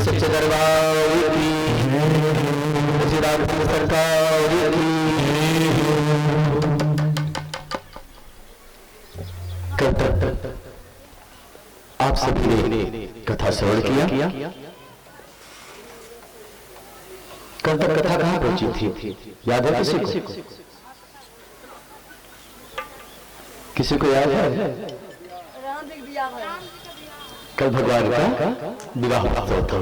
सच्चे दरबार सरकार आप सभी ने कथा श्रवण किया। कल तक कथा कहाँ पहुंची थी, याद है किसी को? किसी को याद है? कल भगवान का विवाह होता।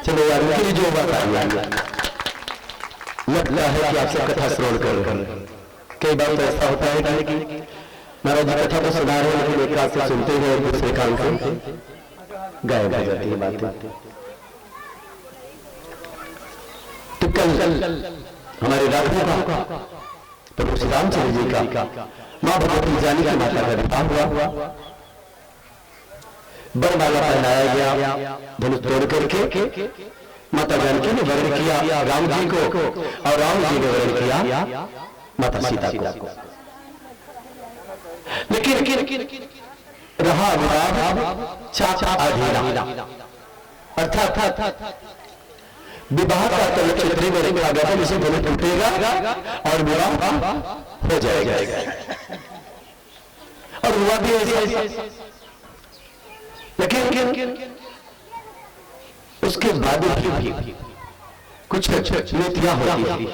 चलो यार, उनकी जो बात आई लगता है कि आप सब कथा श्रवण कर कई बार तो ऐसा होता है कि महाराज जी कथा तो सुना रहे हैं, लेकिन एक कान से सुनते हैं और दूसरे कान से गायब हो जाती है बातें। तो कल हमारे राघव का प्रभु श्री रामचंद्र जी का माँ भगवती जानी की माता का विवाह हुआ। बरमाला पहनाया गया, धनुष तोड़ करके माता जानकी ने वर्ण किया राम जी को, और राम जी ने वर्ण किया माता सीता को। लेकिन रहा विवाद चाचा अधीरा, अर्थात विवाह का तल क्षेत्र में रखा गया था, जिसे धनुष टूटेगा और विवाह हो जाएगा। और हुआ भी ऐसा। लेकिन उसके बाद भी कुछ नीतियां होती थी,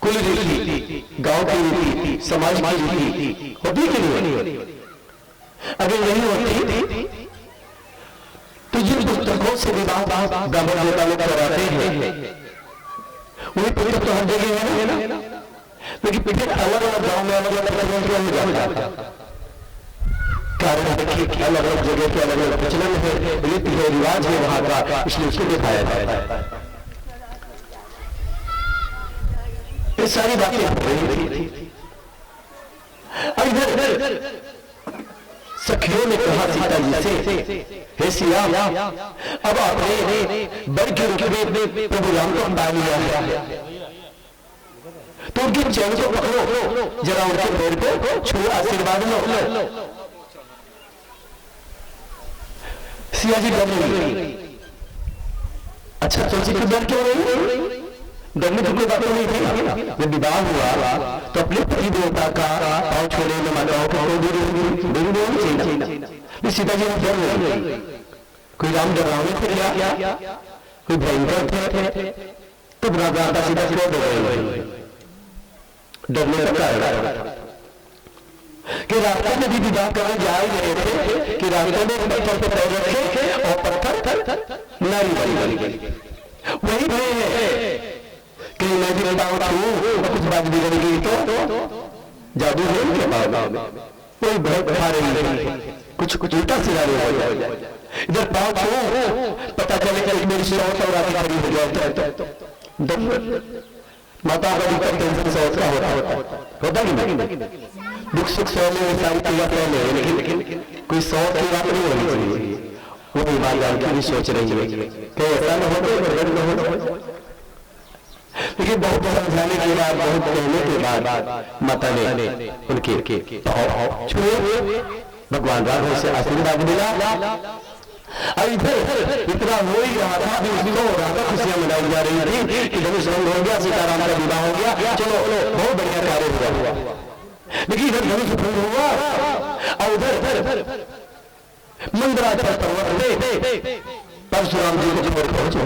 कुल रीति, गांव की रीति, समाज की रीति होती कि नहीं होती? अगर नहीं होती तो जिन पुस्तकों से विवाह ब्राह्मण देवता लोग कराते हैं वही पुस्तक तो हर जगह है ना, लेकिन फिर अलग अलग गांव में अलग अलग क्यों हो जाता? कारण देखिए कि अलग अलग जगह के अलग अलग प्रचलन है, रीति है, रिवाज है वहां का, इसलिए उसको दिखाया जाता है। ये सारी बातें हो रही थी। अब इधर सखियों ने कहा सीता जी से, हे सिया, अब आपने बर के रूप में प्रभु राम को पा लिया है, तो उनके चरण को पकड़ो, जरा उनके पैर को छू आशीर्वाद लो। सिया जी डर गई। अच्छा तुलसी को डर क्यों रही? डरने की कोई बात नहीं थी। जब विवाह हुआ तो अपने पति देवता का पांव छोड़े न माताओं को चाहिए। सीता जी ने डर गई। कोई राम डरावने थे क्या? कोई भयंकर थे? तो राधा सीता क्यों डर गई? डरने का कारण कि रास्ते में भी विवाह करने जा रहे थे कि रास्ते में पत्थर पे पैर रखे और पत्थर नारी बनी गई। वही है कि मैं भी बताऊं और कुछ बात बिगड़ गई तो जादू है उनके पाँव में, कोई बहुत खा रही है, कुछ उल्टा सिरा हो जाए, इधर पाँव छू पता चले कि मेरी से और आगे खड़ी हो जाए। माता का भी टेंशन से उसका होता कि नहीं? दुख सुख सहने सारी क्रिया सहने, लेकिन कोई सौ की बात नहीं होनी चाहिए। वो ईमानदार की भी सोच रही है कि ऐसा न हो, लेकिन बहुत समझाने के बाद, बहुत कहने के बाद माता ने उनके छुए, भगवान राघव से आशीर्वाद मिला। अब इधर इतना हो ही रहा था, अभी उसको राधा खुशियां मनाई जा रही थी कि धनुष रंग हो गया, सीताराम का विवाह हो गया, चलो बहुत बढ़िया कार्य हुआ। लेकिन इधर धनुष भंग हुआ और उधर मंदराचल पर्वत पे परशुराम जी को छोड़ पहुंचे।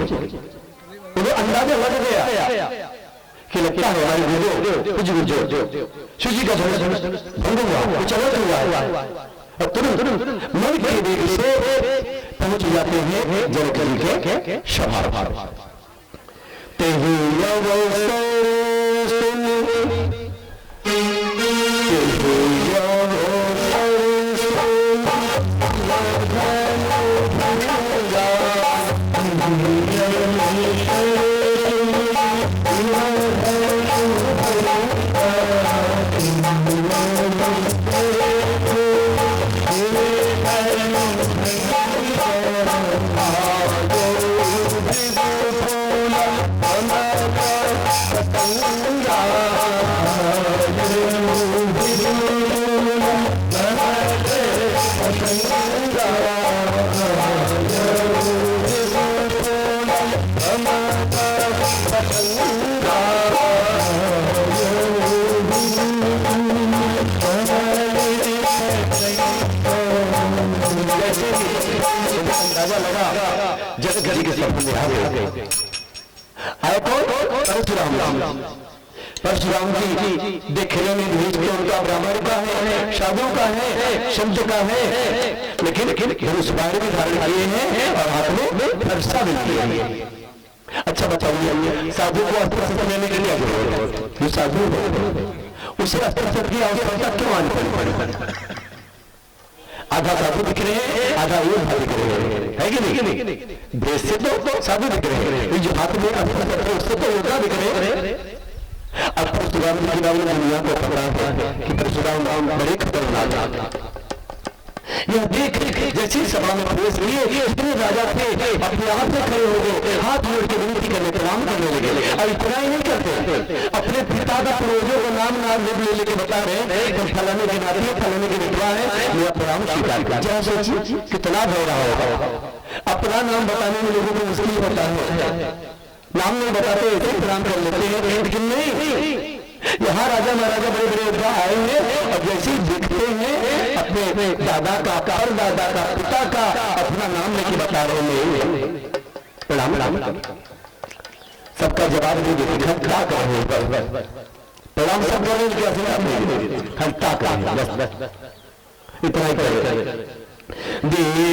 उन्हें अंदाजा लग गया कि लगता है हमारी कुछ गुजो शिवजी का धनुष भंग हुआ, कुछ अलग हुआ, और तुरंत मन के वेग से पहुंच जाते हैं जनक जी के सभा। तेहि परशुराम जी देखने में भेज के उनका ब्राह्मण का है, साधु का है, संत का है, लेकिन धनुष बाण भी धारण किए हैं और हाथ में फरसा भी किए हैं। अच्छा बताइए, साधु को अस्त्र लेने के लिए जो साधु उसे अस्त्र की आवश्यकता क्यों आनी पड़ी? आधा साधु दिख रहे हैं, आधा योद्धा दिख रहे हैं, है कि नहीं? भेष से तो साधु दिख रहे हैं, जो हाथ में अस्त्र है उससे तो योद्धा दिख रहे हैं। अब परशुराम जी की दुनिया को पता है कि परशुराम बड़े खतरनाक। यह देख जैसी सभा में प्रवेश लिए, इतने राजा थे अपने हाथ में खड़े हो गए, हाथ जोड़ के विनती करने प्रणाम करने लगे। अब इतना ही नहीं करते, अपने पिता का पूर्वजों का नाम ले लेके बता रहे हैं फलाने के नाती है, फलाने के बेटवा है, मेरा प्रणाम स्वीकार कर। जरा सोचिए कितना भय रहा होगा। अपना नाम बताने में लोगों को मुश्किल होता है, नाम नहीं बताते ऐसे प्रणाम कर लेते हैं, लेकिन नहीं, यहाँ राजा महाराजा बड़े बड़े योद्धा आए हैं और जैसे देखते हैं अपने दादा का परदादा का पिता का अपना नाम लेके बता रहे हैं प्रणाम सबका जवाब दे देते हम क्या कर रहे हैं, प्रणाम सब कर रहे हैं, हम क्या कर रहे हैं, बस इतना ही कर देखी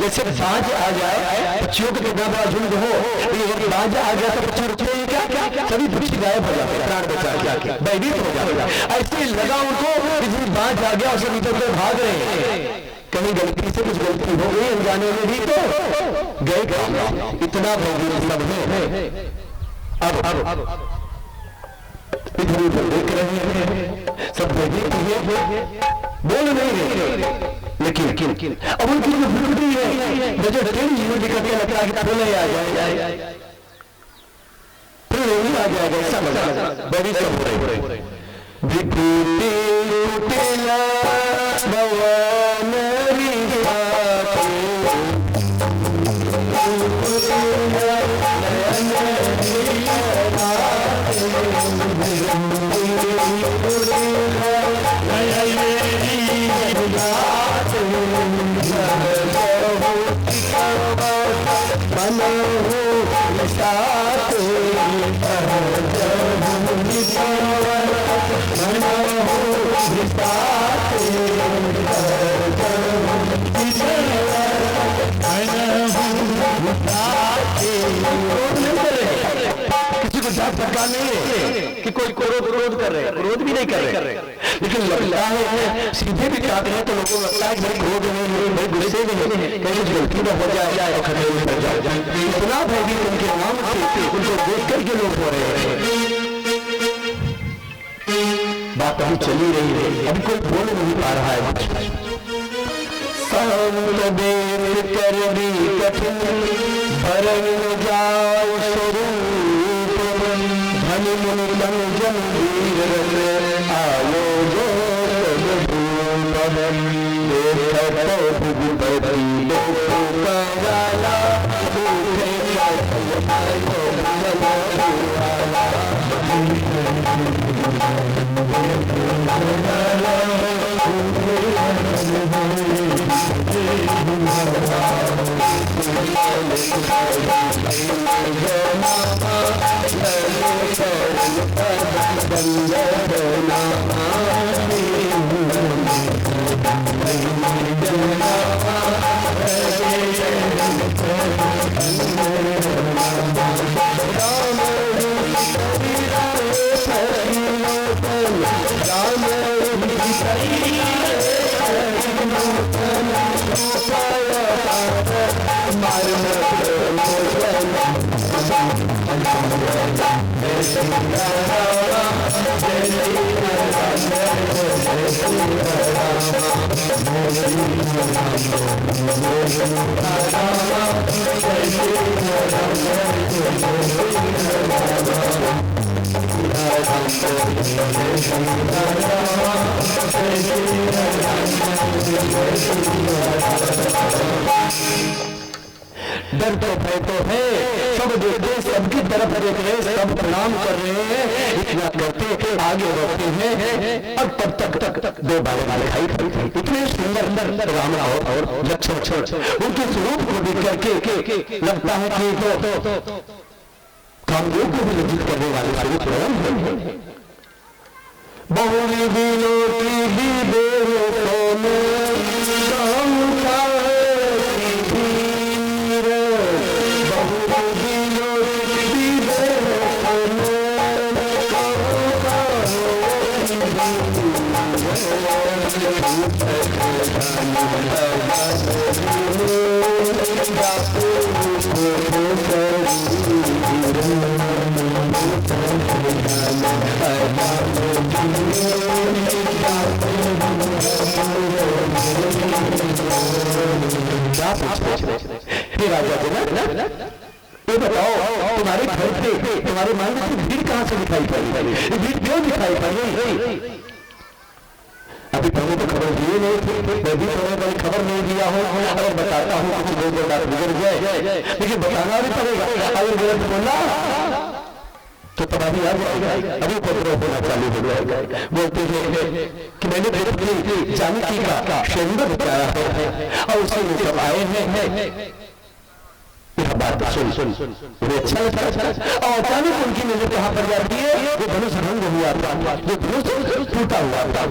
जैसे बाज आ जाए, पक्षियों के कितना बड़ा झुंड हो, ये बाज आ गया तो पक्षी रुकते ही क्या सभी पक्षी गायब हो जाते, प्राण बचा जाके भयभीत हो जाते। ऐसे लगा उनको कि बाज आ गया और सब इधर उधर भाग रहे हैं। कहीं गलती से कुछ गलती हो गई अनजाने में भी तो गए काम। इतना भयभीत सब है। अब इधर उधर देख रहे हैं, सब भयभीत हुए, बोल नहीं रहे, लेकिन अब उनकी जो विकृति है नजर टेढ़ी हुई दिखाती है, लगता है कि बोले आ जाए, फिर नहीं आ जाएगा, ऐसा मजा बड़ी सब हो रही विकृति उठला भवन कि कोई क्रोध कर रहे हैं, क्रोध भी नहीं कर रहे, लेकिन लगता है सीधे भी काट रहे हैं तो लोगों को लगता है कि भाई क्रोध में नहीं, भाई गुस्से में नहीं, कहीं गलती न हो जाए और खड़े हो जाए। इतना भयभीत उनके नाम से उनको देख करके लोग हो रहे हैं। बात अभी चली रही है, अभी कोई बोल नहीं पा रहा है। देर कर दी कठिन भरन जाओ स्वरूप धन मुनि जन जन वीर आयो जो डर तो भय तो है, सब देखते सबकी तरफ देख रहे, सब प्रणाम कर रहे हैं, इतना करते आगे बढ़ते हैं। अब तब तक दो बारे वाले खाई इतने सुंदर राम और लक्ष्मण उनके स्वरूप को देख करके लगता है कि तो कामदेव को भी लज्जित करने वाले स्वरूप है। बहुरी दिनों की भी देवों में राजा जी ना ये बताओ तुम्हारे घर पे तुम्हारे मन में भीड़ कहां से दिखाई पड़ी, भीड़ क्यों दिखाई पड़ी? अभी तुम्हें तो खबर दिए नहीं थी, मैं भी तुम्हें कोई खबर नहीं दिया हूँ। अगर बताता हूँ कुछ लोगों बात बिगड़ जाए, लेकिन बताना भी पड़ेगा। अगर गलत बोला तो तबाही आ जाएगा, अभी उपद्रव होना चालू हो जाएगा। बोलते हैं कि मैंने अपनी जानकी का शरीर बताया है और उसी में सब आए हैं। यह बात सुन सुन मुझे अच्छा लगता और अचानक उनकी नजर कहाँ पर जाती है, वो धनुष भंग हुआ था, जो धनुष टूटा हुआ था,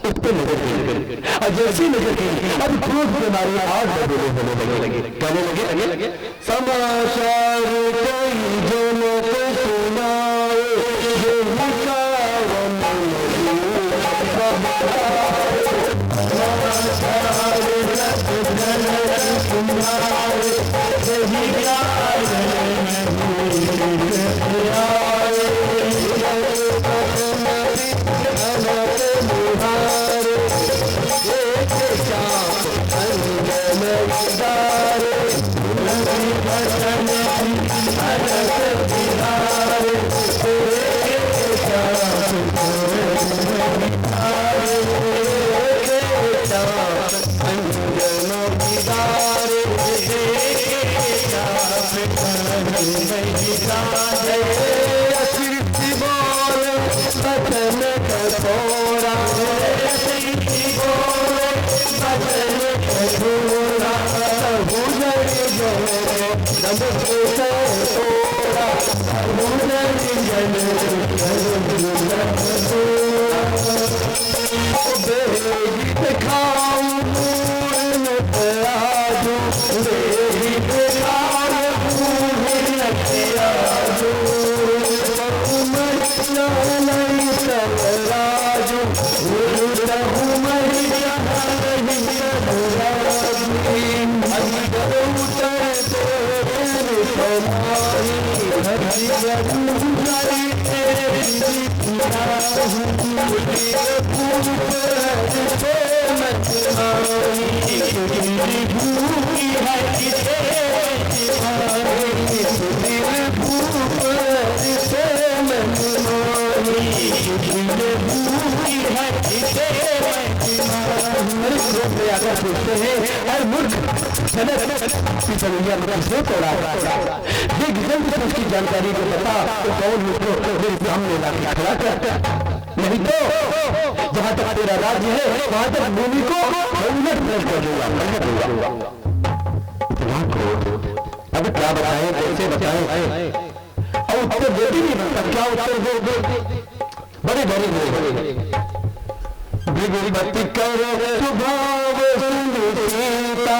उस पर नजर गई। और जैसी नजर गई अब क्रोध बीमारी आग होने लगे, कहने लगे समाचार कई जनों को सुनाए, उसकी जानकारी को बता तो कौन मेरे सामने लाके खड़ा कर, नहीं तो जहां तक तेरा राज्य है वहां तक भूमि को उलट पलट कर दूंगा। अब क्या बताएं, कैसे बताएं, और उत्तर देती नहीं बनता, क्या उत्तर दे बड़े बड़े विगुरबती करो स्वभाव सुंदरीता,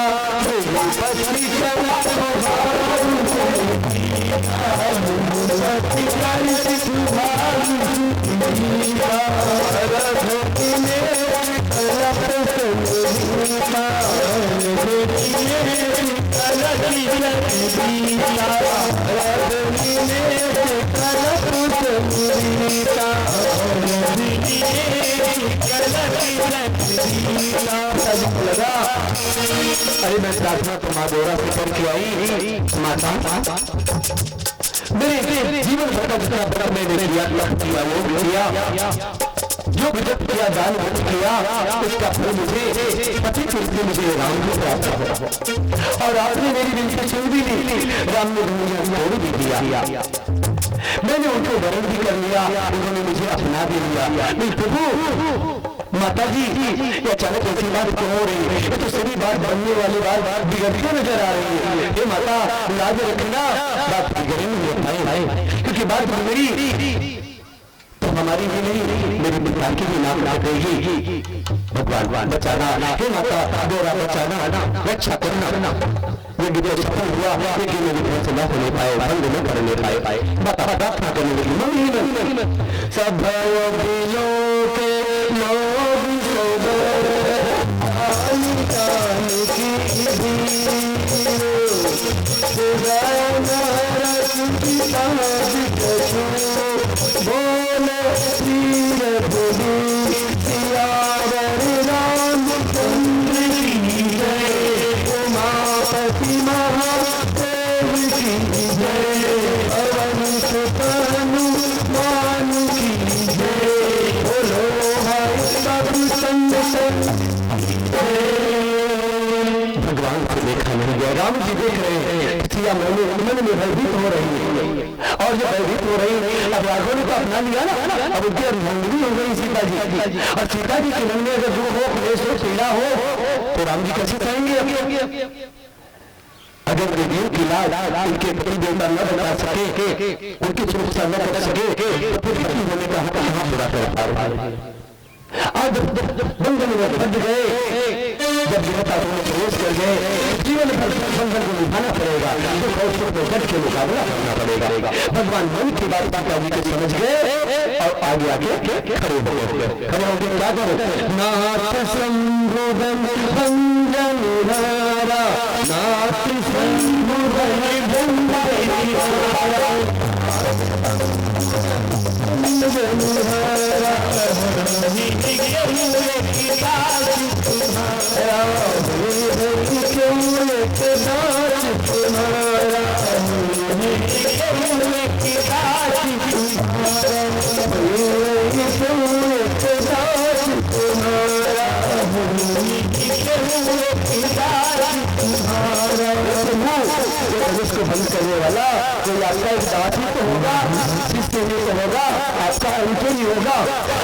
अरे मैं प्रार्थना तो माँ गौरा से करके आई, माता मेरे जीवन भर का जितना बड़ा मैंने किया वो किया, जो विजत किया दान किया उसका फल मुझे पति के रूप में मुझे राम को प्राप्त हो। और आपने मेरी विनती सुन भी ली, राम ने दुनिया छोड़ भी दिया, मैंने उनको वरण भी कर लिया, उन्होंने मुझे अपना भी लिया। नहीं प्रभु माता जी ये अचानक ऐसी बात क्यों हो रही है, ये तो सभी बात बनने वाली बात बिगड़ती नजर आ रही है। ये माता लाज रखना, बात बिगड़े नहीं, क्योंकि बात बिगड़ी तो हमारी भी नहीं, मेरी पिता की भी नाम रखेगी। भगवान बचाना, हे माता गौरा बचाना, रक्षा करना। ये विजय सफल हुआ, लेकिन मेरी तरह से न होने पाए, बंद न करने पाए, बता प्रार्थना करने लगी मम्मी सब दिलों के लोग भगवान को देखा नहीं गया। राम जी देख रहे हैं सीता मन में भयभीत हो रही है, और जब भयभीत हो रही है अब राघव ने तो अपना लिया ना, अब उनकी अर्धांगिनी हो गई सीता जी, और सीता जी के मन में अगर दुख हो, क्लेश हो, पीड़ा हो तो राम जी कैसे कहेंगे? अगर देवियों की लाल उनके पति देवता न बता सके, उनकी सुरक्षा न कर सके, तो फिर पति होने का हक कहाँ पूरा कर पा रहे हैं? आज बंधन में बंध गए, जब देवता को प्रवेश कर गए, जीवन भर बंधन को निभाना पड़ेगा, दुख और सुख को डट के मुकाबला करना पड़ेगा। भगवान मन की बात सीता जी को समझ गए और आगे आके खड़े हो गए। खड़े होकर क्या करो? नाथ संभुवन भंजन हारा, नाथ संभुवन भंजन हारा, इसको बंद करने वाला कोई आपका एक दास ही तो होगा, जिसके लिए तो होगा आपका अंत ही होगा।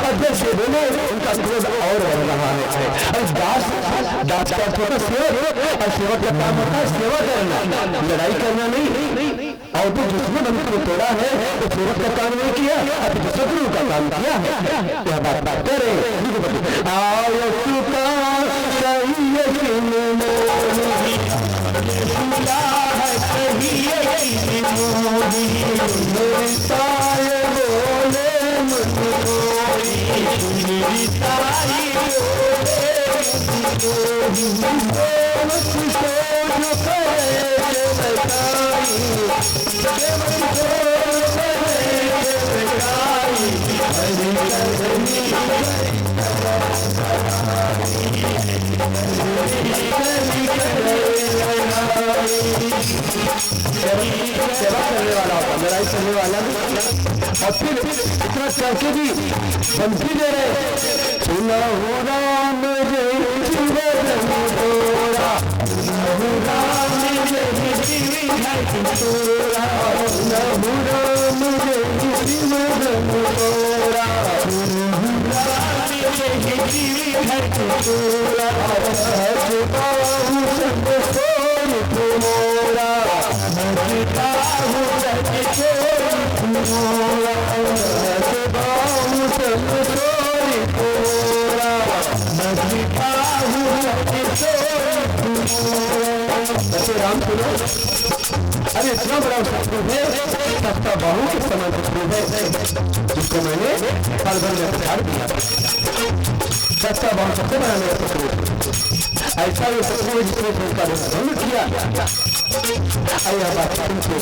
और जैसे बोले उनका क्रोध और बढ़ रहा है। और दास का छोटा सेवक, और सेवक का काम होता है सेवा करना, लड़ाई करना नहीं। और तो जिसने बंद को तोड़ा है तो सेवक का काम नहीं किया, अब तो शत्रु का काम किया है। क्या बात करे आओ चुका सेवा करने वाला होता, लड़ाई करने वाला भी, और फिर इतना करके भी बंसी दे रहे। सुना हो राम जय शिवरा, राम जय शिवरा, राम सुनो, अरे इतना बड़ा शत्रु है, सस्ता बाहू के समान शत्रु है, जिसको मैंने पल भर में पछाड़ दिया। सस्ता बाहू सबसे बड़ा मेरा शत्रु, ऐसा वो शत्रु है जिसने उसका भंग किया। अरे बात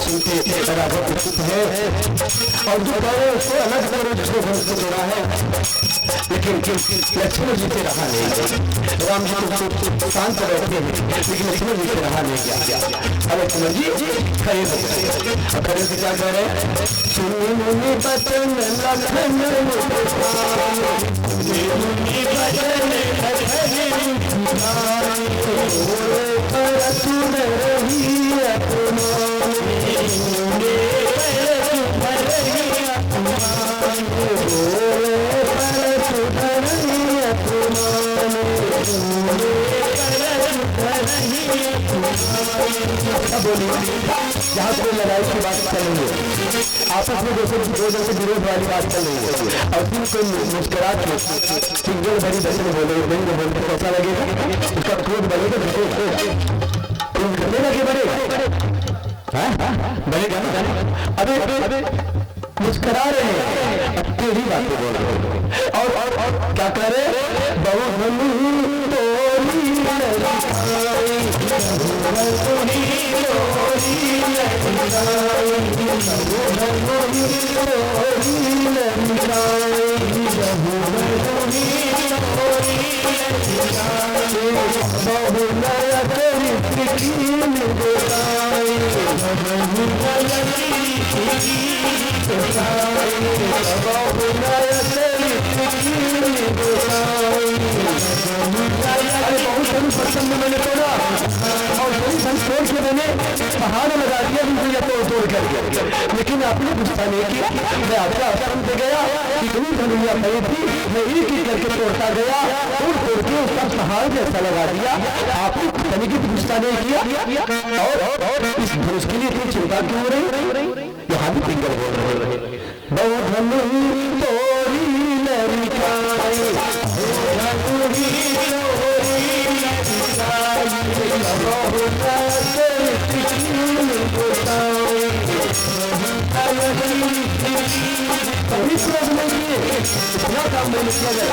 सुनते राघव प्रस्तुत है, और जो कहे उसको अलग करो जिसको भंग को जोड़ा है, लेकिन लक्ष्मण जी से रहा नहीं। राम जी को शांत बैठते हैं, लेकिन लक्ष्मण जी से रहा नहीं गया। अब लक्ष्मण जी खड़े हो गए, खड़े से क्या कह रहे हैं? सुनी मुनि बचन लखन जहाँ कोई लड़ाई की बात करेंगे, आपस में दो जन से विरोध वाली बात कर रही है, और फिर कोई मुस्कुरा के सिंगल भरी दर्शन बोले बोलते कैसा लगेगा? उसका क्रोध बढ़ेगा, करने लगे बढ़ेगा ना। अबे मुस्कुरा रहे हैं, तेरी बातें बोल रहे हैं, और क्या कह रहे? सामने मैंने तोड़ा और बड़ी संतोष के मैंने पहाड़ लगा दिया बिल्कुल तोड़ तोड़ करके, लेकिन आपने गुस्सा नहीं किया। मैं आपका आश्रम पे गया, इतनी धनुया पड़ी थी, मैं एक एक करके तोड़ता गया, तोड़ तोड़ के उसका पहाड़ जैसा लगा दिया। आपने धनी की गुस्सा नहीं किया। और इस धनुष के लिए इतनी चिंता क्यों हो रही? यहाँ भी पिंगल बोल रहे बहुत धनु तोरी लड़काई, इतना काम नहीं किया जाए।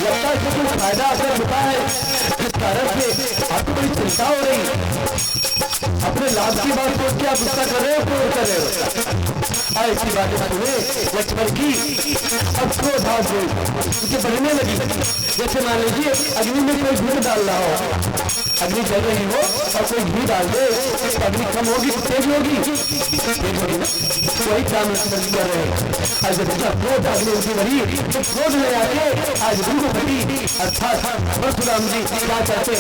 लगता है कुछ फायदा असर होता है, जिस कारण से आपको बड़ी चिंता हो रही। अपने लाभ की बात सोच के आप गुस्सा कर रहे हो, क्रोध कर रहे हो। ऐसी बातें सुने लक्ष्मण की अब क्रोध आ गई, उसे बढ़ने लगी। जैसे मान लीजिए अग्नि में कोई घी डाल रहा हो, अग्नि जल रही हो और कोई घी डाल दे, अग्नि कम होगी तेज होगी, तेज होगी ना। वही काम लक्ष्मण जी कर रहे हैं। आज जब क्रोध अग्नि उनकी बढ़ी तो क्रोध में आके आज गुरु को फटी। अर्थात परशुराम जी क्या चाहते,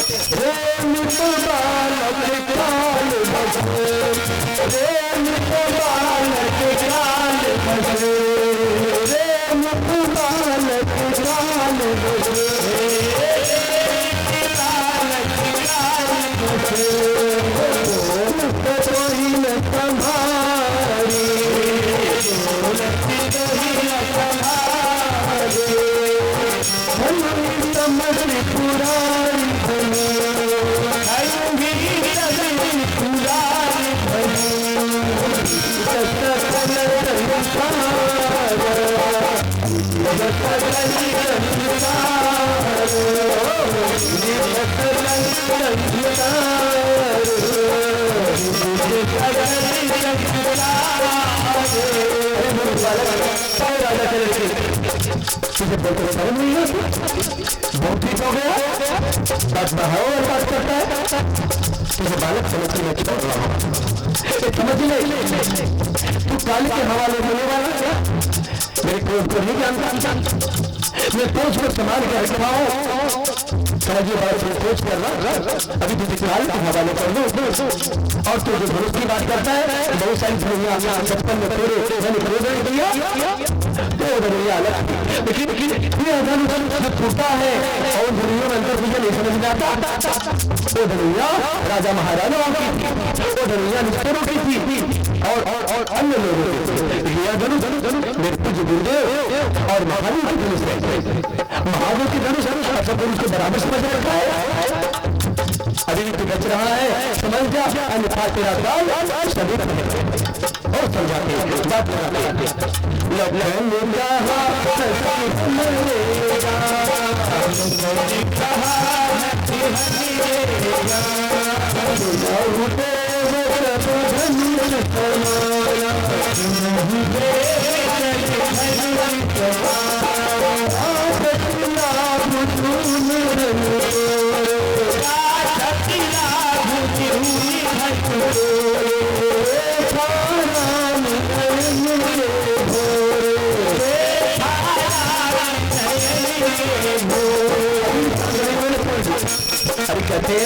बहुत ठीक हो गया, बात बढ़ाओ और बात करता है। तुझे बालक समझ के मैं छोड़ रहा हूँ, समझ ले तू काली के हवाले होने वाला क्या? मेरे क्रोध को नहीं जानता, मैं सोच को संभाल के रखा हूँ। समझिए बात सोच कर रहा, अभी तुझे काली के हवाले कर दो। और तू जो धनुष की बात करता है, बहुत सारी धनुया बचपन में तेरे दिया तो धनुया अलग, लेकिन धनुष फूटा है और धनुयों में अंतर मुझे नहीं समझ में आता। वो धनुया राजा महाराजाओं की थी, वो धनुया निष्ठुरों की थी और अन्य लोगों की थी। यह धनुष मेरे पूज्य गुरुदेव और महादेव की धनुष है। महादेव की धनुष सब पुरुष के बराबर समझ रखा है। अभी भी बच रहा है, समझ जा, अन्यथा तेरा काल सभी और समझाते बात कराते कहते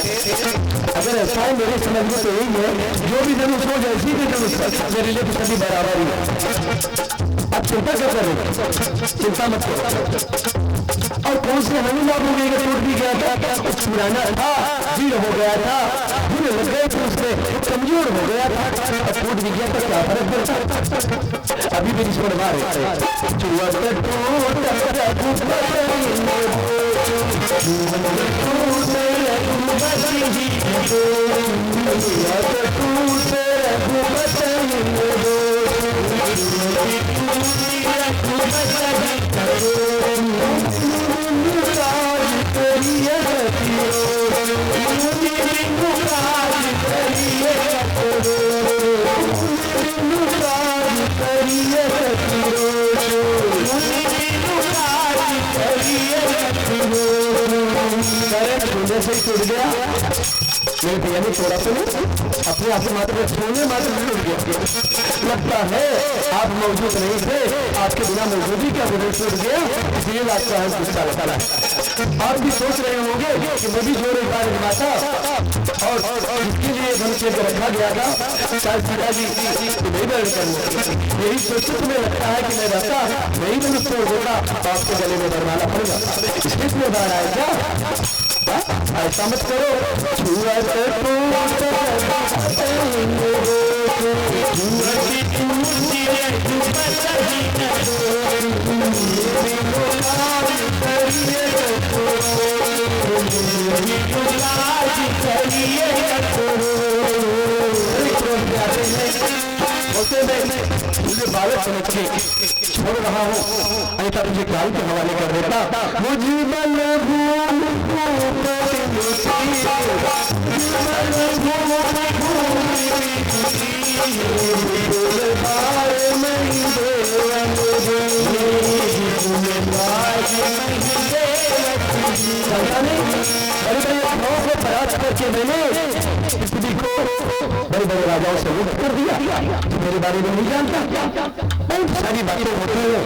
अगर ऐसा है मेरे समझ में तो यही है, जो भी धनुष हो जैसी भी धनुष मेरे लिए तो सभी बराबर ही है। अब चिंता क्या करोगे, चिंता मत करो। और कौन से हमें लाभ हो गया, टूट भी गया था, कुछ पुराना था, जीर्ण हो गया था, भूले लग गए थे, उसमें कमजोर हो गया था, अब टूट भी गया तो क्या फर्क पड़ता। अभी भी छोड़ मारे छूने से ही टूट गया। मेरे भैया ने थोड़ा सा अपने आप से मात्र छूने मात्र टूट गया। लगता है आप मौजूद नहीं थे, आपके बिना मौजूदगी का विवेक टूट गया, इसलिए आपका है गुस्सा लगता है। आप भी सोच रहे होंगे कि मैं भी जोड़े बार माता और इसके लिए धन के रखा गया था, शायद पिताजी नहीं दर्द करना। यही सोचते तुम्हें लगता है कि मैं रहता नहीं तो तोड़ देता, आपके गले में दरमाना पड़ेगा, इसलिए तुम्हें बाहर आया क्या? ऐसा मत करो। मुझे बालक समझ के छोड़ रहा हूँ, ऐसा तुझे काल के हवाले कर देता। मुझे बल प्रयास करके मैंने स्थिति को बड़े बड़े राजाओं से मुक्त कर दिया। मेरे बारे में नहीं जानता, बहुत सारी बातें होती है।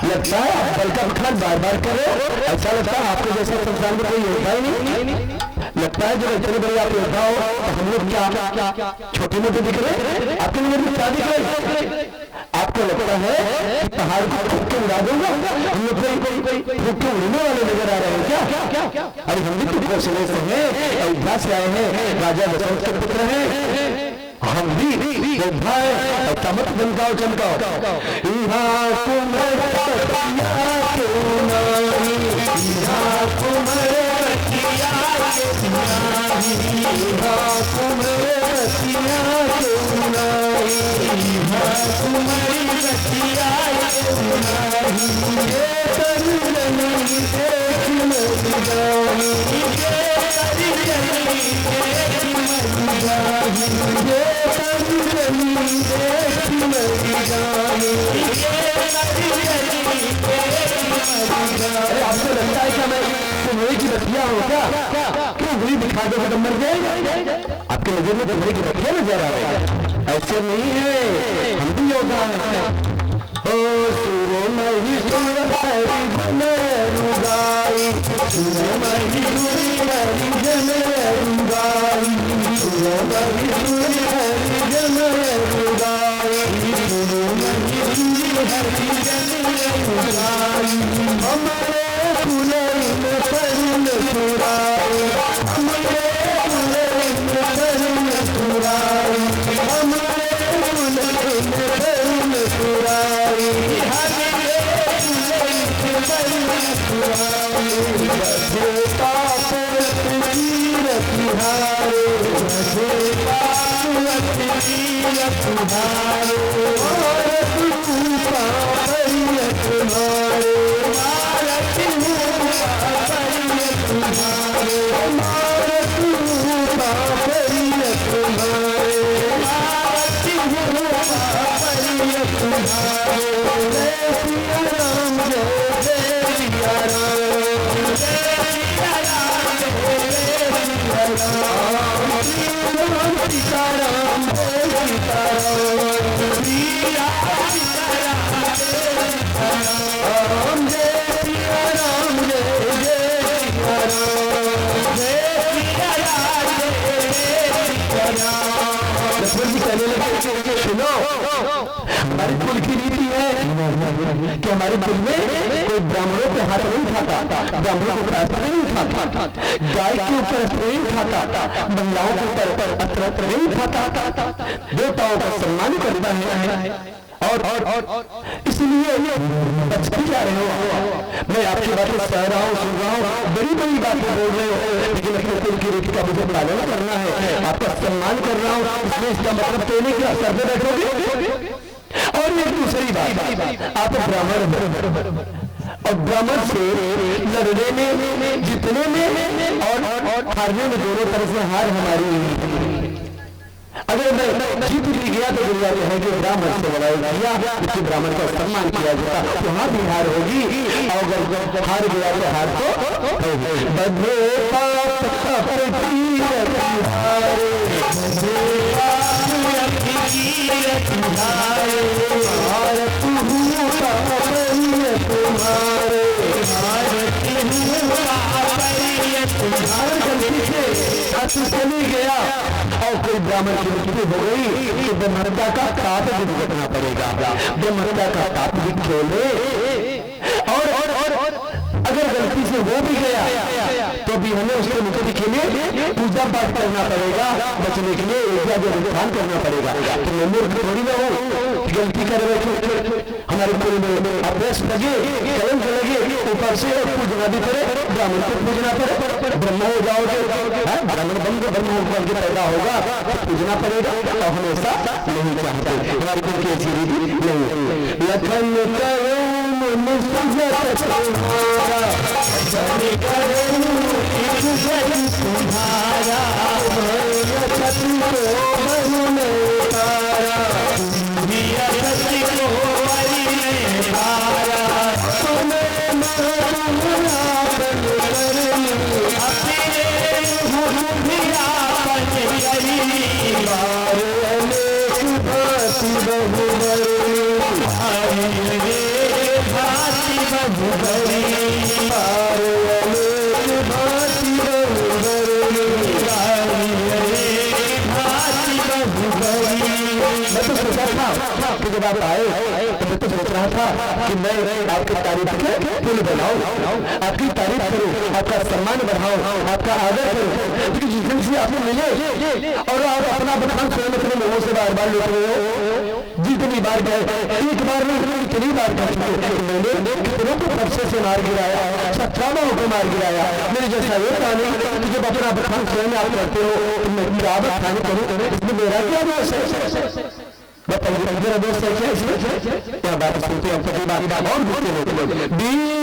लगता है बल का बखान बार बार करे, ऐसा लगता है आपको जैसा संसार में कोई योद्धा ही नहीं। लगता है जब इतने बड़े आप योद्धा हो तो हम लोग क्या छोटे मोटे दिख रहे, आपके लिए भी क्या दिख रहे? आपको लगता है कि पहाड़ को फूक के उड़ा दूंगा, हम लोग कोई फूक के उड़ने वाले नजर आ रहे हैं क्या? अरे हम भी तो कौशले से हैं, अयोध्या से आए हैं, राजा दशरथ के पुत्र हैं, हम भी योद्धा है। तमत चमकाओ चमकाओ आपको लगता है क्या मैं तुम्हारी की बतिया हो क्या? क्यों उंगली दिखा दो तो मर जाएगा? आपके नजर में तुम्हारी की बतिया नजर आ रहा है? ऐसे नहीं है, हम भी योद्धा हैं। ओ सूरो नहीं सुंदर हरी जने रुगाई, सूरो नहीं सुंदर हरी जने रुगाई, सूरो नहीं सुंदर हरी जने रुगाई, सूरो नहीं सुंदर हरी जने रुगाई। हमारे कुलई में परम सुराई, हमारे कुलई में परम सुराई, हमारे कुलई में परम सुराई, हमारे कुलई में परम सुराई। बजेता पुरत तीरथ हारे, बजेता पुरत तीरथ हारे, भारत रूपा परियत हारे, भारत रूपा परियत हारे, भारत रूपा परियत हारे, भारत रूपा परियत हारे। जय सिया राम जय सिया राम, जय सिया राम जय सिया राम, सीता राम जय सीता राम, सिया राम जय सिया राम जय सिया राम, जय सिया राम जय सिया राम। लक्ष्मण जी कहने लगे सुनो हमारे कुल की रीति है कि हमारे कुल में कोई ब्राह्मणों पे हाथ नहीं उठाता, ब्राह्मणों को अस्त्र नहीं उठाता, गाय के ऊपर अस्त्र नहीं उठाता, महिलाओं के ऊपर अस्त्र नहीं उठाता, देवताओं का सम्मान करता है। और इसलिए बचते जा रहे हो, मैं आपकी बातें कह रहा हूँ, सुन रहा हूँ, बड़ी बड़ी बातें बोल रहे हो, लेकिन अपने कुल की रीति का मुझे पालन करना है, आपका सम्मान कर रहा हूँ। इसमें इसका मतलब तो नहीं कि आप सर पे बैठोगे। और एक दूसरी बात, आप ब्राह्मण और ब्राह्मण से लड़ने में, जीतने में और हारने में दोनों तरफ से हार हमारी। अगर मैं जीत भी गया तो दुनिया में है कि ब्राह्मण से लड़ाई किया, इससे ब्राह्मण का सम्मान किया जाता, तो वहां भी हार होगी। और अगर हार गया तो हार तो बदले चली गया और कोई ब्राह्मण की मृत्यु हो गई तो ब्रह्महत्या का पाप भी भुगतना पड़ेगा, ब्रह्महत्या का पाप भी खेले। और अगर गलती से हो भी गया तो भी हमें उसके मुक्ति के लिए पूजा पाठ करना पड़ेगा, बचने के लिए अनुष्ठान करना पड़ेगा। तो मैं मूर्ख थोड़ी ना हूँ, गलती कर बैठे, हमारे कुल में अभ्यास लगे, कलंक लगे, ऊपर से पूजना भी करे, ब्राह्मण को पूजना पड़े, ब्रह्म हो जाओगे, ब्राह्मण बन के ब्रह्म होकर के पैदा होगा तो पूजना पड़ेगा। और हमेशा नहीं चाहते, हमारे कुल की ऐसी रीति नहीं। लखन जब आप आए तो मैं तो सोच रहा था कि मैं आपकी तारीफ के पुल बनाऊं, आपकी तारीफ करूं, आपका सम्मान बढ़ाऊं, आपका आदर करूं, क्योंकि जिस दिन से आपको मिले और आप अपना बदनाम स्वयं अपने मुंहों से बार बार लेते हो। जितनी बार गए, एक बार नहीं कितनी बार कह चुके, मैंने कितनों को फरसे से मार गिराया, 17 को मार गिराया, मेरे जैसा एक नहीं कि जब अपना बदनाम स्वयं आप करते हो तो मैं क्या बदनाम करूं, इसमें मेरा क्या दोष है? बताइए मेरा दोस्त है क्या इसमें? क्या बात सुनते हैं कभी बात और बोलते लोग वीर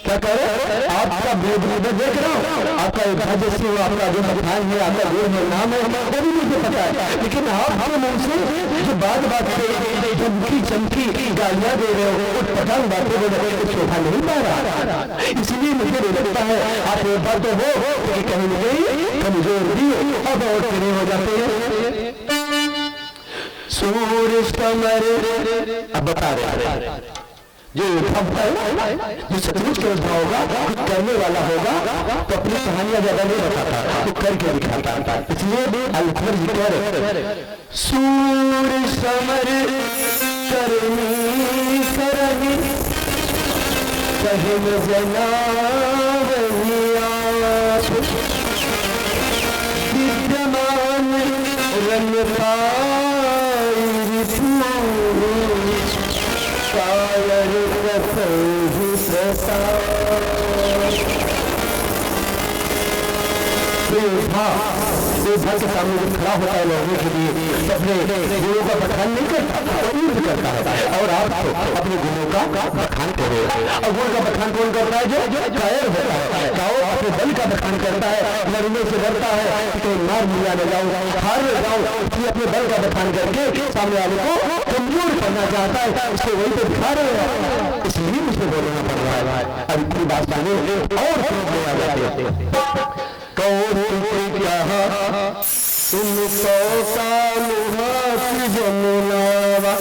क्या करे आपका देख रहा हूँ, आपका जैसे आपका जो बखान है, आपका जो नाम है वो भी मुझे पता है, लेकिन आपके मुंह से जो बात पे चमकी चमकी गालियां दे रहे हो, पठान बातें बोल रहे हो, शोभा नहीं पा रहा। इसलिए मुझे नहीं लगता है आप एक बार तो हो कि कहीं नहीं कमजोर भी अब और खड़े हो जाते हैं। सूर्य कमर अब बता रहे जो जो सचमुच के होगा, कुछ करने वाला होगा तो अपनी कहानियां ज्यादा नहीं बताता, तो करके दिखाता। इसलिए अकबर जी कह रहे सूर्य समर करनी करनी कहन जना विद्यमान रंग देवभा के सामने जो खड़ा होता है लड़ने के लिए अपने गुणों का बखान नहीं करता, युद्ध करता है। और आप अपने गुणों का बखान करो, और गुण का बखान कौन करता है? जो कायर होता है, गाओ अपने बल का बखान करता है, लड़ने से डरता है कि कहीं मार मिला न जाऊं, हार न जाऊं, इसलिए अपने बल का बखान करके सामने वाले को कमजोर करना चाहता है, उसको वही तो दिखा रहे हैं, इसलिए मुझे बोलना पड़ रहा है। अब इतनी बात माने और कौन क्या तुमको कामुहास जमुनावा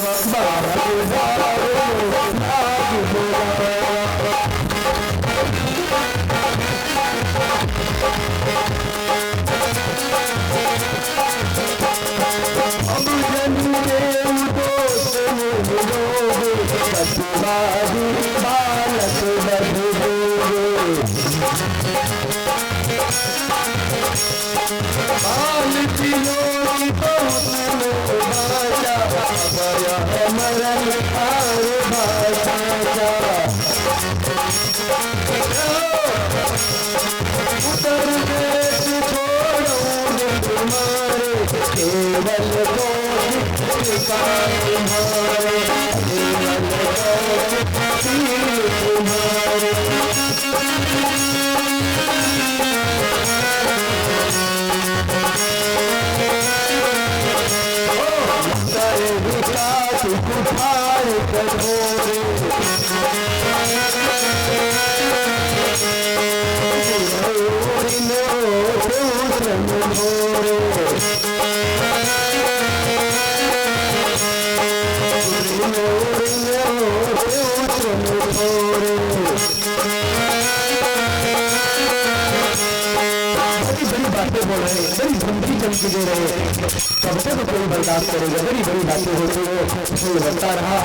सबसे तो कोई बर्दाश्त करेगा। बड़ी बड़ी बातें होती है कोई बनता रहा,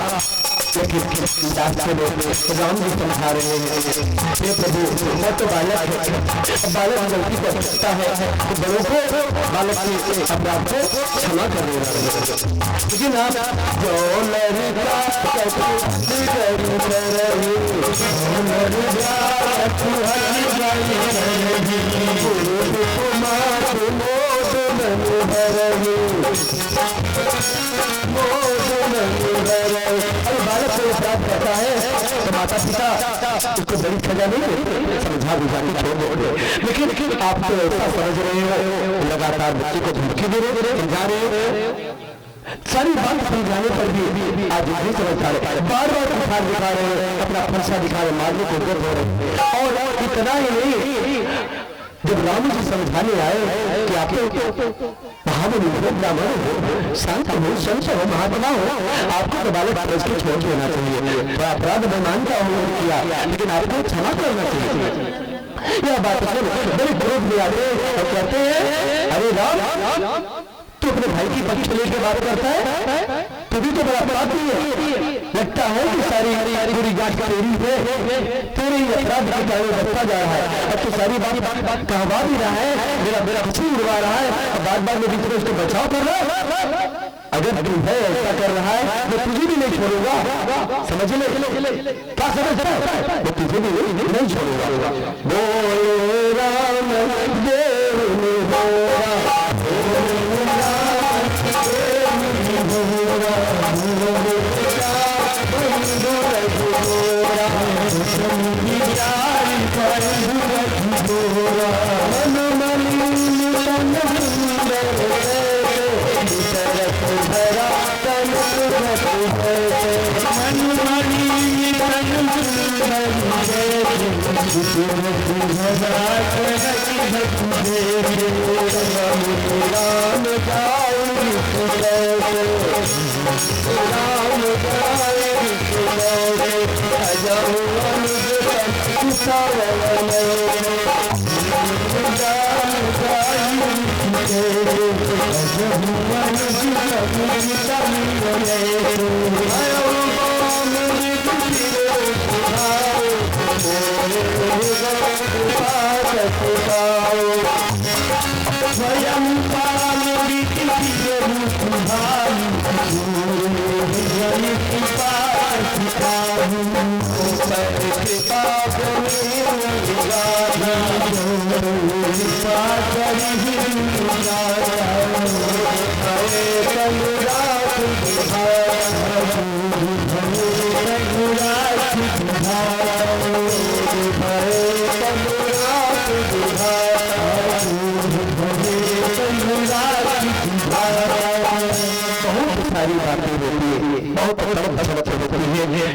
लेकिन राम जी समझा रहे हैं हे प्रभु मैं तो बालक है, बालक गलती कर सकता है तो बड़ों को बालक के अपराध को क्षमा कर देना, लेकिन आप जो लड़का बालक को अपराध करता है तो माता पिता उसको बड़ी सजा नहीं देते, समझा बुझा के छोड़ दो। लेकिन आप तो ऐसा समझ रहे हो लगातार बच्चे को धमकी दे रहे समझा रहे हो, सारी बात समझाने पर भी आज नहीं समझ पा रहे, बार बार बुखार दिखा रहे हैं, अपना फंसा दिखा रहे, मारने को उद्यत हो रहे। और इतना ही नहीं, जब राम जी समझाने आए कि आप महामुनि हो, ब्राह्मण हो, संत हो, संत हो, महात्मा हो, आपको तो बालक समझ के छोड़ देना चाहिए। तो अपराध मैं मानता हूँ किया, लेकिन आपको क्षमा करना चाहिए। यह बात बड़े क्रोध में आते और कहते हैं अरे राम तू अपने भाई की पक्ष लेके बात करता है, तू भी तो बड़ा अपराध नहीं है, लगता है कि सारी पूरी गांठ तेरी है, तेरे ही अपराध के कारण बढ़ता जा रहा है। अब तो सारी बात कहवा भी रहा है, मेरा खुशी उड़वा रहा है, बार बार मेरी तरह उसको बचाव कर रहा है। अगर तू है ऐसा कर रहा है मैं तुझे भी नहीं छोड़ूंगा, समझ ले क्या समझता है, मैं तुझे भी नहीं छोड़ूंगा। बोलो राम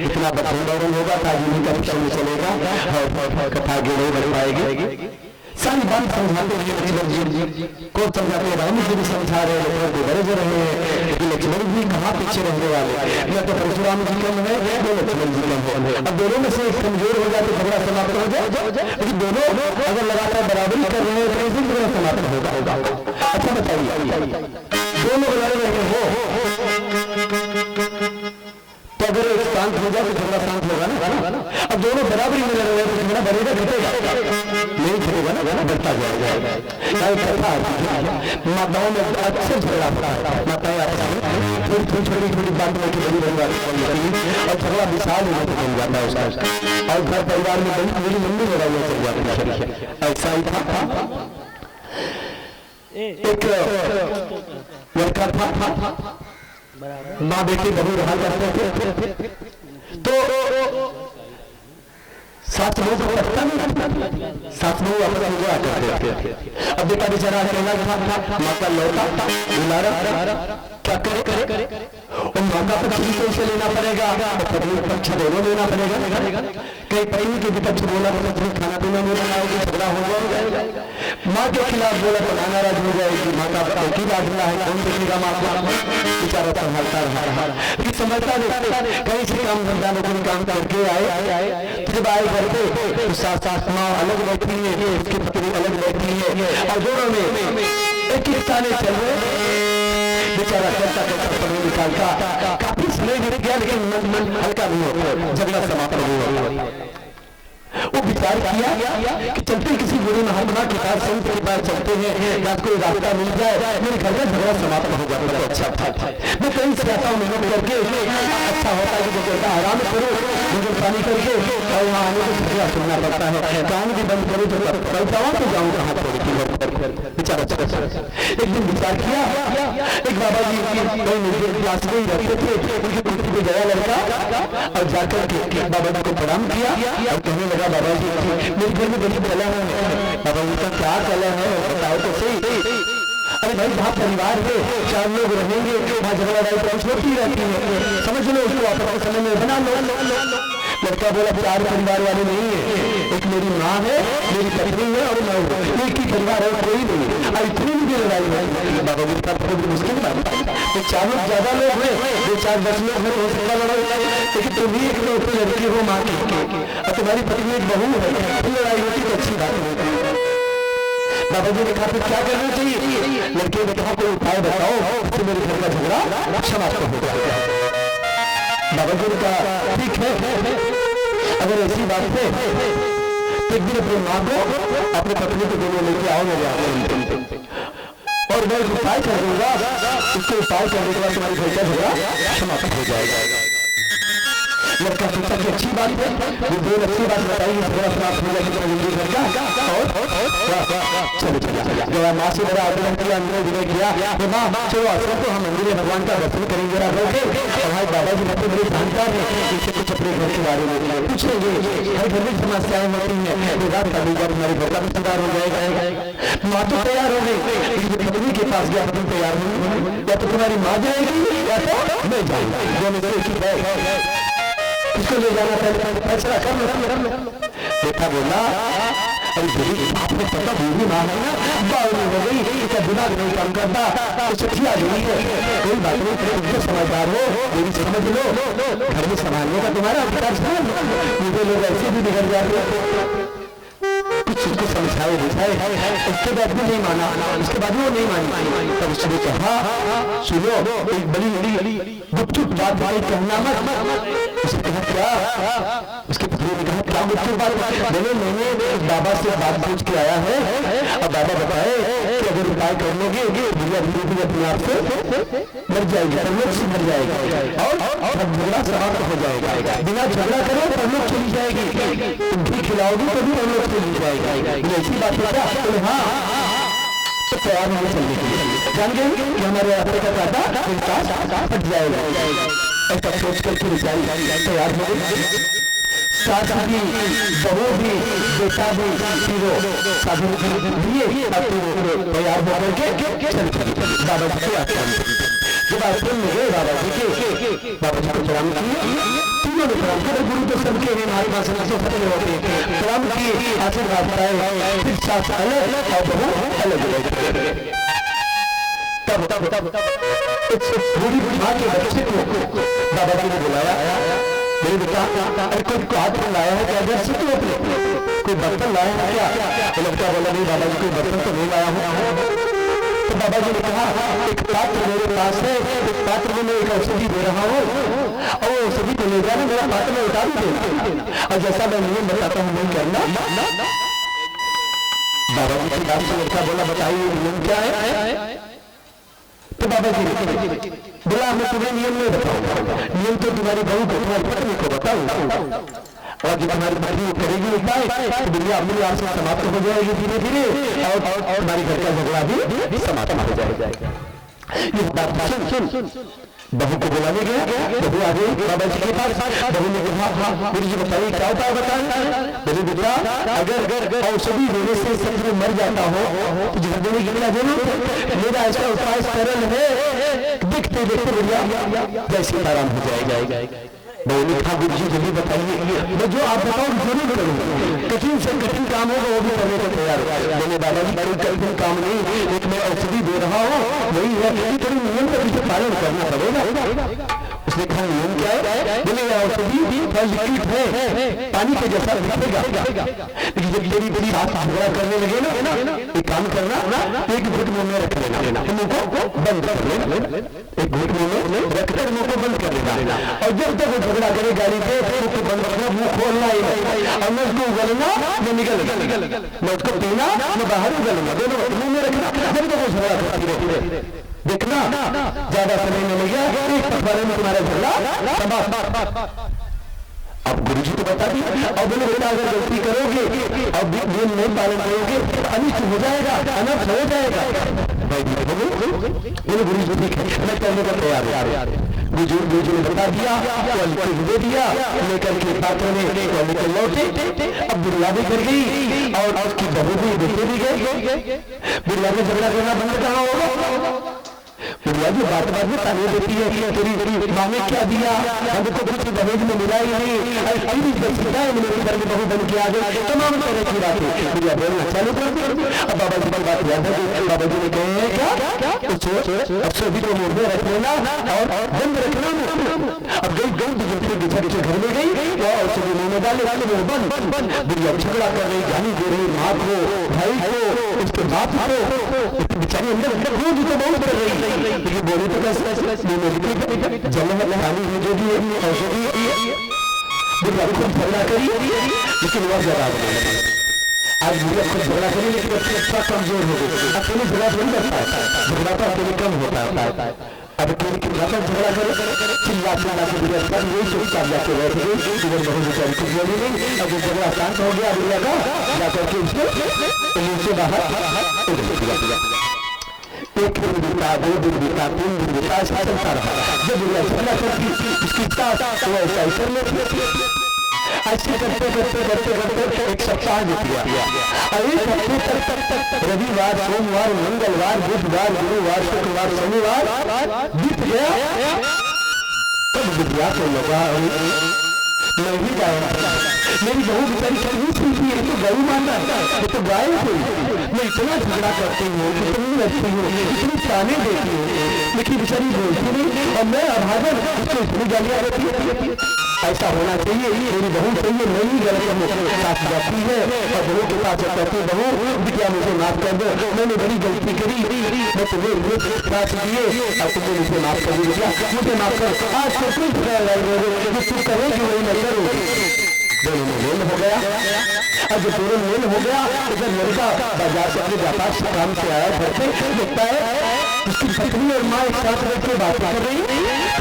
इतना बदौलन होगा ताजी का पिक्चर में चलेगा और कथा आगे नहीं बढ़ पाएगी। सारी बात समझाते हुए लक्ष्मण जी को समझाते, राम जी भी समझा रहे हैं, लक्ष्मण गरज रहे हैं, लेकिन लक्ष्मण जी कहाँ पीछे रहने वाले, या तो परशुराम जी कम है या लक्ष्मण जी कम है। अब दोनों में से एक कमजोर हो जाए तो झगड़ा समाप्त हो जाए, लेकिन दोनों अगर लगातार बराबरी कर रहे हैं तो कैसे झगड़ा समाप्त होगा। अच्छा बताइए, दोनों लड़ रहे हो तो अगर एक शांत हो जाए तो झगड़ा शांत होगा ना। अब दोनों बराबरी में लड़ रहे हैं तो झगड़ा बढ़ेगा घटेगा, नहीं घटेगा ना, बढ़ता जाएगा। माताओं में अक्सर झगड़ा होता है, माताएं आपस में थोड़ी छोटी बात में बड़ी बड़ी बात और झगड़ा विशाल होने बन जाता है उसका, और घर परिवार में बड़ी लंबी लड़ाइयाँ चल जाती है। ऐसा ही था, एक लड़का था, माँ बेटी बहू रहा करते थे, तो सास बहू को पता नहीं, सास बहू आपस में हुआ करते थे। अब बेटा बेचारा अकेला था, माँ का लौटा बुलारा, क्या करे और माँ का पक्ष भी कैसे लेना पड़ेगा, पत्नी का पक्ष दोनों लेना पड़ेगा। कई पत्नी के विपक्ष बोला तो पत्नी खाना पीना नहीं बनाओगी, झगड़ा हो जाएगा। माँ के खिलाफ बोला तो नाराज हो जाएगी, माँ का एक ही बात है, कौन देखेगा माँ को, बेचारा संभालता रहा, लेकिन समझता नहीं। कहीं से काम धंधा में कोई काम करके आए तो जब आए घर पे तो सास माँ अलग बैठी है, उसकी पत्नी अलग बैठी है, और दोनों में एक ही ताने चल रहे। बेचारा करता पढ़ने निकालता काफी समय बीत गया, लेकिन मन हल्का नहीं हो, झगड़ा समाप्त हुआ। वो विचार किया कि चलते किसी गुरु महात्मा के पास, संत के पास चलते हैं, रात को रास्ता मिल जाए, मेरे घर का झगड़ा समाप्त हो जाता है। अच्छा था, मैं कहीं से आता हूँ मेहनत करके, अच्छा होता है कि कहता आराम करो, मुझे पानी करके, और वहाँ आने को झगड़ा सुनना पड़ता है, काम भी बंद करो तो कल जाऊँ तो जाऊँ कहाँ पर बेचारा। एक दिन विचार किया, एक बाबा जी कहीं पास में ही रहते थे, उनकी कुर्सी पे गया लड़का और जाकर के बाबा जी को प्रणाम किया और कहने लगा, बाबा जी मेरे घर में बड़ी कला है। बाबा जी का क्या कला है बताओ तो सही। अरे भाई जहाँ परिवार है, 4 लोग रहेंगे, वहाँ झगड़ा लड़ाई छोटी रहती है, समझ लो उसको आपस में समय में बना लो। लड़का बोला 4 परिवार वाले नहीं है, एक मेरी माँ है, मेरी पत्नी है और मैं हूँ, एक ही परिवार है, कोई नहीं। और इतनी भी लड़ाई है, बाबा जी का बहुत मुश्किल बात है। तो 4 लोग ज्यादा लोग हैं, 2-4-10 लोग हैं, हो सकता लड़ाई, लेकिन तुम भी एक लड़की हो माँ की और तुम्हारी पत्नी एक बहू है, तो लड़ाई होती तो अच्छी बात होती है। बाबा जी ने कहा फिर क्या करना चाहिए? लड़के ने कहा कोई उपाय बताओ तो मेरे घर का झगड़ा समाप्त हो जाएगा। बाबा जी ने कहा ठीक है, अगर ऐसी बात है तो एक दिन अपनी माँ को अपने पत्नी को दोनों लेके आओ मेरे यहाँ, और मैं उपाय कर दूंगा, उसको उपाय करने के बाद तुम्हारी घर का झगड़ा समाप्त हो जाएगा। लड़का सोचा कि अच्छी बात है, ये दो अच्छी बात बताइए, झगड़ा समाप्त हो जाएगा जिंदगी भर का। चलो गया माँ से बड़ा आग्रह किया, अंदर विनय किया, माँ चलो आश्रम तो हम मंदिर भगवान का दर्शन करेंगे। हमारे बाबा जी बच्चे बड़े जानकार है, इनसे कुछ अपने घर के बारे में पूछेंगे, हर घर में समस्याएं होती हैं, रात का दूसरा हमारे घर का भी सुधार हो जाएगा। माँ तो तैयार हो गई, पत्नी के पास गया, पत्नी तैयार होगी, या तो तुम्हारी माँ जाएगी या तो मैं जाऊंगा, दोनों में एक ही है, इसको ले जाना पहले फैसला कर लो। बेटा बोला अरे आपने पता मेरी माँ है ना, बावली हो गई, इसका दिमाग नहीं काम करता, तो चिट्ठिया गई है, कोई बात नहीं, तुम समझदार हो, मेरी समझ लो, घर में संभालने का तुम्हारा अधिकार है। मुझे लोग ऐसे भी बिगड़ जाते हैं, कुछ उसको समझाए बुझाए, उसके बाद भी नहीं माना, उसके बाद वो नहीं मानी, तब उसने कहा सुनो एक बड़ी गुपचुप बात भाई कहना मत। उसने कहा क्या? उसके पत्नी ने कहा क्या गुपचुप बात? मैंने बाबा से बात पूछ के आया है, अब बाबा बताए कि अगर उपाय कर लोगे भैया धीरे अपने आप से मर जाएगी, परलोक से मर जाएगा और झगड़ा समाप्त हो जाएगा। बिना झगड़ा करे परलोक चली जाएगी, तुम भी खिलाओगी तो भी परलोक चली जाएगी। ऐसी बात है क्या? हाँ तो तैयार होने चलने के लिए जान गए कि हमारे रास्ते का कांटा फट जाएगा। ऐसा सोच करके तैयार हो गई, साथ ही बहू भी बेटा भी तीनों साधु दिए, तैयार होकर के चल बाबा जी के आश्रम। जब आश्रम में गए बाबा जी को प्रणाम किए, तीनों ने प्रणाम किया। गुरु तो सबके हैं, महात्मा से सबके होते हैं, प्रणाम किए, आशीर्वाद पाए, फिर साथ अलग और बहू अलग। तब तब तब बूढ़ी माँ के बच्चे को बाबा जी ने बुलाया, मेरे बेटा अरे कोई हाथ लाया है क्या, इधर से तो कोई बर्तन लाया है क्या? तो लड़का बोला नहीं बाबा जी कोई बर्तन तो नहीं लाया हूँ। तो बाबा जी ने कहा एक पात्र मेरे पास है, एक पात्र में मैं एक औषधि दे रहा हूँ और वो औषधि को ले जाना, मेरा पात्र में उतार देना और जैसा मैं नियम बताता हूँ नहीं करना। बाबा जी की बात से लड़का बोला बताइए नियम क्या है? तो बाबा जी ने बोला मैं तुम्हें नियम नहीं बताऊंगा, नियम तो तुम्हारी बहू को तुम्हारी पत्नी को बताऊंगा और जब तुम्हारी पत्नी करेगी उपाय तो दुनिया अपने आप से समाप्त हो जाएगी धीरे धीरे और हमारी घर का झगड़ा भी समाप्त हो जाएगा। इस बात सुन बहू को बुलाने गया, बहू आ गई बाबा जी के पास। बहू ने कहा गुरु जी बताइए क्या उपाय बताएं? मेरे बेटा अगर औषधि देने से शत्रु मर जाता हो तो जहर देने की बिना देना, मेरा ऐसा उपाय सरल है, देखते देखते बढ़िया जैसे आराम हो जाएगा। बहू ने कहा गुरु जी जल्दी बताइए, मैं जो आप बताओ जरूर करूँगा, कठिन से कठिन काम होगा वो भी करने को तैयार है। मैंने बाबा जी कोई कठिन काम नहीं, एक मैं औषधि दे रहा हूँ वही है, थोड़ी नियम का भी पालन करना पड़ेगा। उसने कहा नियम क्या है? बोले औषधि लिक्विड है, पानी के जैसा दिखेगा, लेकिन जब तेरी बड़ी बात झगड़ा करने लगे ना, एक काम करना एक घुट मुंह में रख लेना, मुंह को बंद कर लेना, एक घुट मुंह में रखकर मुंह को बंद कर लेना और जब तक वो झगड़ा करे गाड़ी पे मुंह को बंद रखना, मुंह खोलना ही नहीं और न उसको उगलना न निकल, न उसको पीना न बाहर उगलना, दोनों मुंह में रखना जब तक वो झगड़ा करती रहती। देखना ज्यादा समय नहीं लग गया, एक पखवाड़े में तुम्हारा झगड़ा समाप्त। अब गुरु जी तो बता दिया और बोले बेटा अगर गलती करोगे और नियम नहीं पालन करोगे अनिष्ट हो जाएगा, अनर्थ हो जाएगा। बोले गुरु जी ठीक है मैं करने का तैयार हूँ। गुरु जी ने बता दिया, दे दिया, लेकर के पात्र में लेकर लौटे। अब बुढ़िया भी कर गई और उसकी बहू भी बेटे भी गए। बुढ़िया में झगड़ा करना बंद कहाँ होगा? बुढ़िया जो बात में ताने देती है तेरी माँ ने क्या दिया, हमें तो कुछ दहेज में मिला ही नहीं, मेरे घर में बहू बन के आ गए, तमाम तरह की बातें बुढ़िया बोलना चालू कर दी। अब बाबा जी की बात याद है, बाबा जी ने कहे क्या अक्सर भी तो मुंह में रख लेना और बंद रखना। अब गई दूसरे घर में गई और सभी मुंह में डाले वो बंद। बुढ़िया झगड़ा कर रही, गाली दे रही माँ को, भाई को, उसके बाप को, बेचारी अंदर रोज तो बहुत कर रही लेकिन बोली तो कैसे जल में पानी है जो भी औषधि बुढ़िया खुद झगड़ा करी लेकिन वह जवाब नहीं। आज बुढ़िया खुद झगड़ा करी लेकिन अच्छा कमजोर हो गई, अकेले झगड़ा नहीं करता, झगड़ा तो अकेले कम होता है। अब अकेले की झगड़ा करे चिल्ला के बुढ़िया सब यही सोचता जाके बैठ गई, इधर बहुत बेचारी कुछ बोली नहीं। अब जब झगड़ा शांत हो गया बुढ़िया का जाकर के उसको नीचे बाहर एक दिन बीता, 2 दिन बीता, 3 दिन बीता, ऐसा चलता रहा। जब बुढ़िया झगड़ा करती उसकी सास तो ऐसा ही कर लेती। ऐसे करते करते करते करते एक सप्ताह बीत गया और एक हफ्ते तक रविवार, सोमवार, मंगलवार, बुधवार, गुरुवार, शुक्रवार, शनिवार बीत गया। तब बुढ़िया को लगा मैं भी गाया, मेरी बहू बेचारी कहीं सीखी है तो गऊ माता है तो गाय कोई, मैं इतना झगड़ा करती हूँ, इतनी अच्छी हूँ, इतनी ताने देती हूँ, लेकिन बेचारी बोलती नहीं और मैं अभागन उसको इतनी गालियाँ देती है। ऐसा होना चाहिए, मेरी बहू चाहिए नई गलतियों साथ जाती है और बहू के पास कहती बहू बिटिया मुझे माफ कर दो, मैंने बड़ी गलती करी, मैं तुम्हें पास दिए और तुमने मुझे माफ कर दिया, मुझे माफ कर। आज तो कुछ तू करेगी वही मैं करूँ। दोनों में मेल हो गया और जब दोनों मेल हो गया तो जब लड़का बाजार से अपने व्यापार से काम से आया घर पे देखता है उसकी पत्नी और माँ एक साथ बैठ के बात कर रही,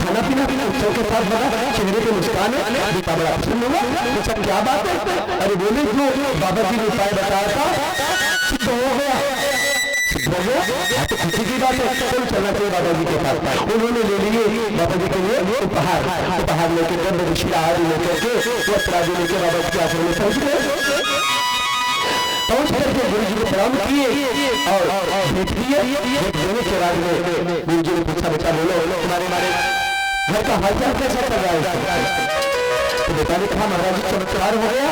खाना पीना उत्सव के साथ बना, चेहरे पे मुस्कान है, बेटा बड़ा प्रसन्न हुआ, पूछा क्या बात है? अरे बोले जो बाबा जी ने उपाय बताया था सिद्ध हो गया, सिद्ध हो गया तो खुशी की बात है, चल चलना चाहिए बाबा जी के पास। उन्होंने ले लिए बाबा जी के लिए उपहार लेके गर्भ ऋषि आहार लेकर के वस्त्र आदि लेके बाबा जी के आश्रम में पहुंच गए। पहुंच करके गुरु जी को प्रणाम किए और भेज दिए। देने के बाद में गुरु जी ने पूछा बेटा बोलो तुम्हारे घर का हालचाल कैसा चल रहा है? तो बेटा ने कहा महाराज जी चमत्कार हो गया,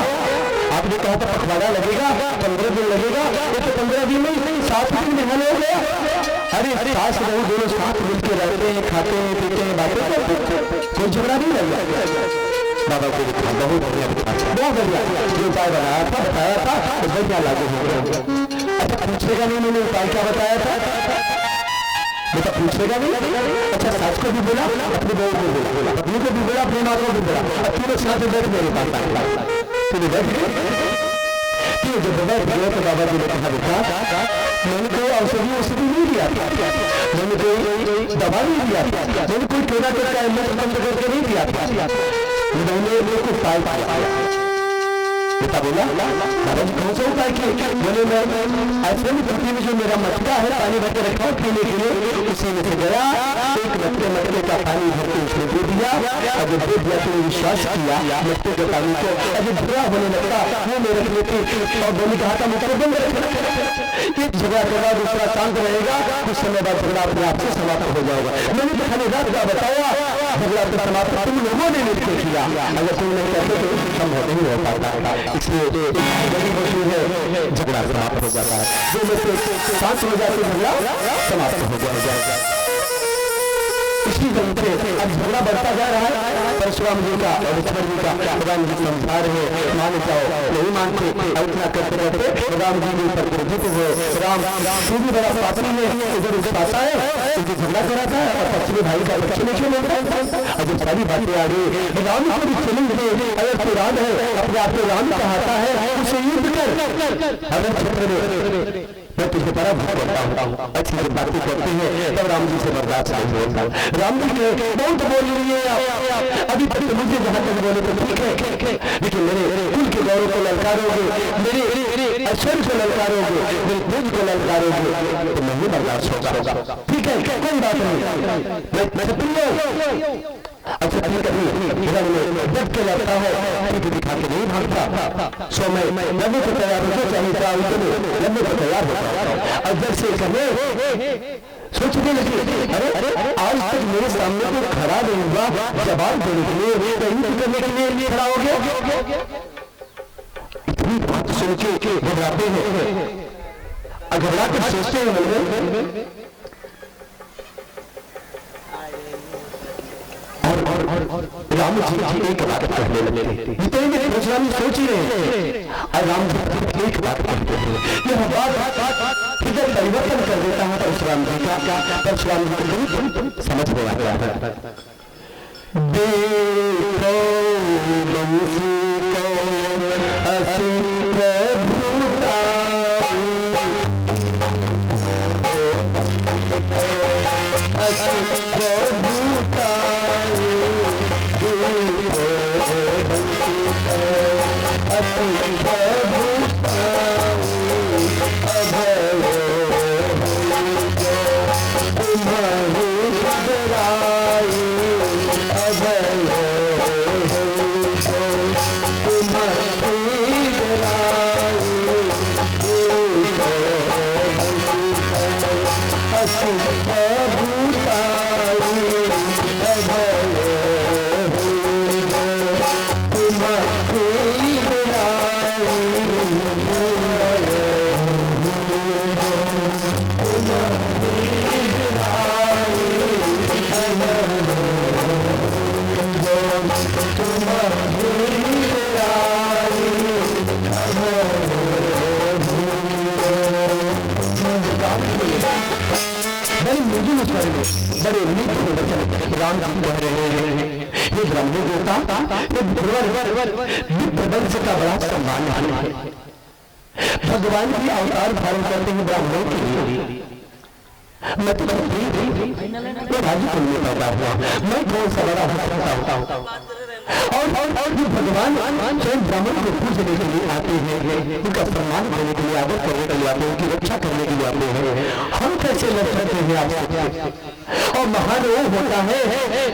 आपने कहा था पखवाड़ा लगेगा, 15 दिन लगेगा, ये तो 15 दिन में नहीं 7 दिन में हल हो गया। अरे सास बहू दोनों साथ मिलकर रहते हैं, खाते हैं, पीते हैं, बातें करते हैं, कोई झगड़ा नहीं लग गया। बाबा को लिखा बहुत बढ़िया, बहुत बढ़िया जो उपाय बताया था तो बढ़िया लागू हो गया। अच्छा पूछेगा नहीं मैंने उपाय क्या बताया था, बेटा पूछेगा नहीं। अच्छा सास को भी बोला, अपनी बहू को बोला, अपनी को भी बोला, अपनी माँ को भी बोला, अब तीनों साथ बैठ मेरे पास तूने बैठ गए। जब बैठ गए तो बाबा जी ने कहा बेटा मैंने कोई औषधि नहीं दिया, मैंने कोई दवा नहीं दिया, मैंने कोई टोना टोका बंद करके नहीं दिया, मैंने को उपाय पाया। बेटा बोला बाबा जी कौन सा उपाय किए? बोले मैं ऐसे में पृथ्वी में जो मेरा मटका है पानी भर के रखा हूँ पीने के लिए, उसी में से गया एक मटके का पानी भर के उसने दे दिया। अगर दे दिया तो विश्वास किया मटके के पानी को, अगर बुरा होने लगता वो मेरे लेती और बोली कहा था मटके बंद रखना, एक झगड़ा के बाद दूसरा शांत रहेगा, कुछ समय बाद झगड़ा अपने आप से समाप्त हो जाएगा। मैंने तो थानेदार का बताया झगड़ा तो समाप्त तुम लोगों ने मिलकर किया, अगर तुम नहीं करते तो संभव नहीं हो पाता, इसलिए बड़ी वजह है झगड़ा समाप्त हो जाता है, जो लोग शांत हो जाते झगड़ा समाप्त हो जाएगा। इसी वजह से अब झगड़ा बढ़ता जा रहा है। परशुराम जी का और लक्ष्मण जी का भगवान जी समझा रहे मान जाओ नहीं मानते, इतना करते करते राम जी के ऊपर क्रोधित हुए। राम तू भी बड़ा पापी है, इधर उधर आता है, तुझे झगड़ा कराता है और पश्चिमी भाई का पश्चिमी क्यों नहीं करता? अगर सारी बातें आ गई राम को भी चैलेंज दे, अगर तू राम है अपने आप को राम कहता है उसे युद्ध कर, अगर क्षेत्र में मैं तुझे बड़ा भूख करता हूँ। अच्छी जब बातें करते हैं तब राम जी से बर्दाश्त नहीं होता। राम जी के बहुत बोल रही है अभी तक मुझे जहाँ तक बोले तो ठीक है, लेकिन मेरे कुल के गौरव को ललकारोगे, मेरे ऐश्वर्य को ललकारोगे, मेरे तेज को ललकारोगे तो नहीं बर्दाश्त होगा। ठीक है कोई बात नहीं, मैं अच्छा कभी कभी जब के लगता है कभी दिखा के नहीं भागता, सो मैं लम्बे को तैयार होकर चाहिए लम्बे को तैयार होता और जब से करने सोचने लगे अरे आज तक मेरे सामने कोई खड़ा नहीं हुआ जवाब देने के लिए, करने के लिए खड़ा हो गया। इतनी बात सुन के घबराते हैं, घबरा कर सोचते हैं राम जी एक बात कहने लगे, जितने परशुराम सोच ही रहे और राम जी एक बात कहते हैं, यह बात फिर परिवर्तन कर देता है परशुराम जी का। परशुराम जी को समझ में आ गया है। देखो बंसी को असि प्रभुता असि प्रभुता बड़े राम जी कह रहे हैं ये ब्रह्मदेवता वंश का बड़ा सम्मान है। भगवान भी अवतार धारण करते हैं ब्राह्मणों के लिए। मैं तो राज्य कुल में पैदा हुआ, मैं कौन सा बड़ा होता हूँ और भगवान स्वयं ब्राह्मण को पूजने के लिए आते हैं, उनका सम्मान करने के लिए, आदर करने के लिए आते हैं, उनकी रक्षा करने के लिए आते हैं। हम कैसे लड़ सकते हैं आपसे? और महान वो होता है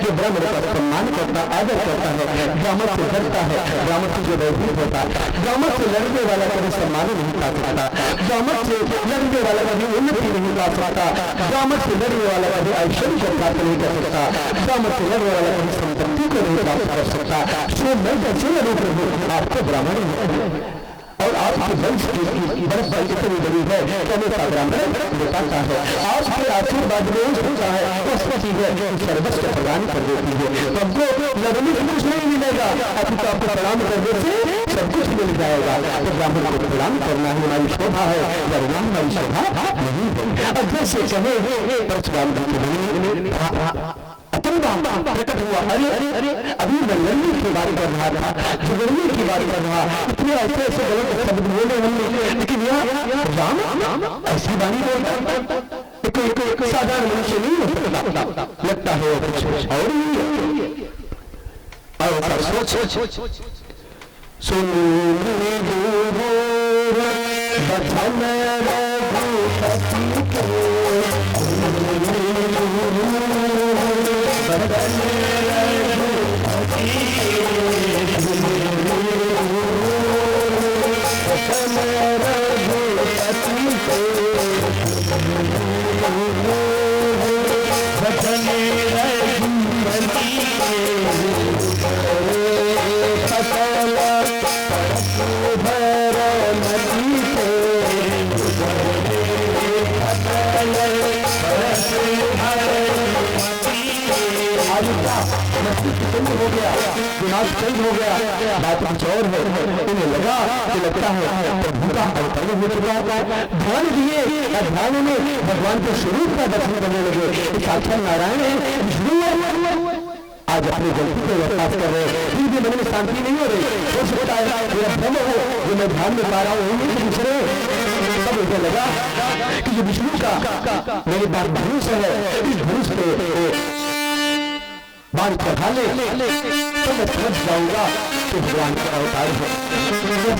जो ब्राह्मण का सम्मान करता, आदर करता है, ब्राह्मण से डरता है, ब्राह्मण से जो भयभीत होता है। ब्राह्मण से लड़ने वाला कभी सम्मान नहीं पा सकता, ब्राह्मण से लड़ने वाला कभी उन्नति नहीं पा सकता, ब्राह्मण से लड़ने वाला कभी ऐश्वर्य प्राप्त नहीं कर सकता, ब्राह्मण से लड़ने वाला कभी संपत्ति को नहीं प्राप्त कर सकता। सो मैं कैसे लड़ू प्रभु? आपको ब्राह्मण और आपके वंश की बरस इतनी बड़ी है कि हमेशा ब्राह्मण बताता है। आपके आशीर्वाद में होता है सरस्वती है सर्वस्व प्रदान कर देती है। हमको लड़ने से कुछ नहीं मिलेगा, अभी तो आपको प्रणाम करने से सब कुछ मिल जाएगा। तो ब्राह्मण को प्रणाम करना हमारी शोभा है, वरना हमारी शोभा नहीं है। अब जैसे कहे परशुराम जी प्रकट हुआ, अरे अरे अरे अभी मैं लड़ने की बात कर रहा था, झगड़ने की बात कर रहा, इतने ऐसे ऐसे गलत शब्द बोले हमने, लेकिन यहाँ राम ऐसी बानी बोलता कोई साधारण मनुष्य नहीं हो सकता, लगता है वो कुछ और ही है। और सोच सुनो बचन रघुपति हो गया, दिमाग चेंज हो गया, बात कुछ और है। उन्हें लगा कि लगता है प्रभु का अवतरण हो चुका है। ध्यान दिए, ध्यान में भगवान के स्वरूप का दर्शन करने लगे। साक्षात नारायण है, विष्णु है। आज अपनी गलती को एहसास कर रहे हैं, फिर भी मन में शांति नहीं हो रही। हो सकता है मेरा भ्रम हो, जो मैं ध्यान में पा रहा हूँ वही दूसरे। तब मुझे लगा कि जो विष्णु का मेरी बात धनुष है, इस धनुष पे बाण चढ़ा ले तो मैं समझ जाऊंगा कि भगवान का अवतार है।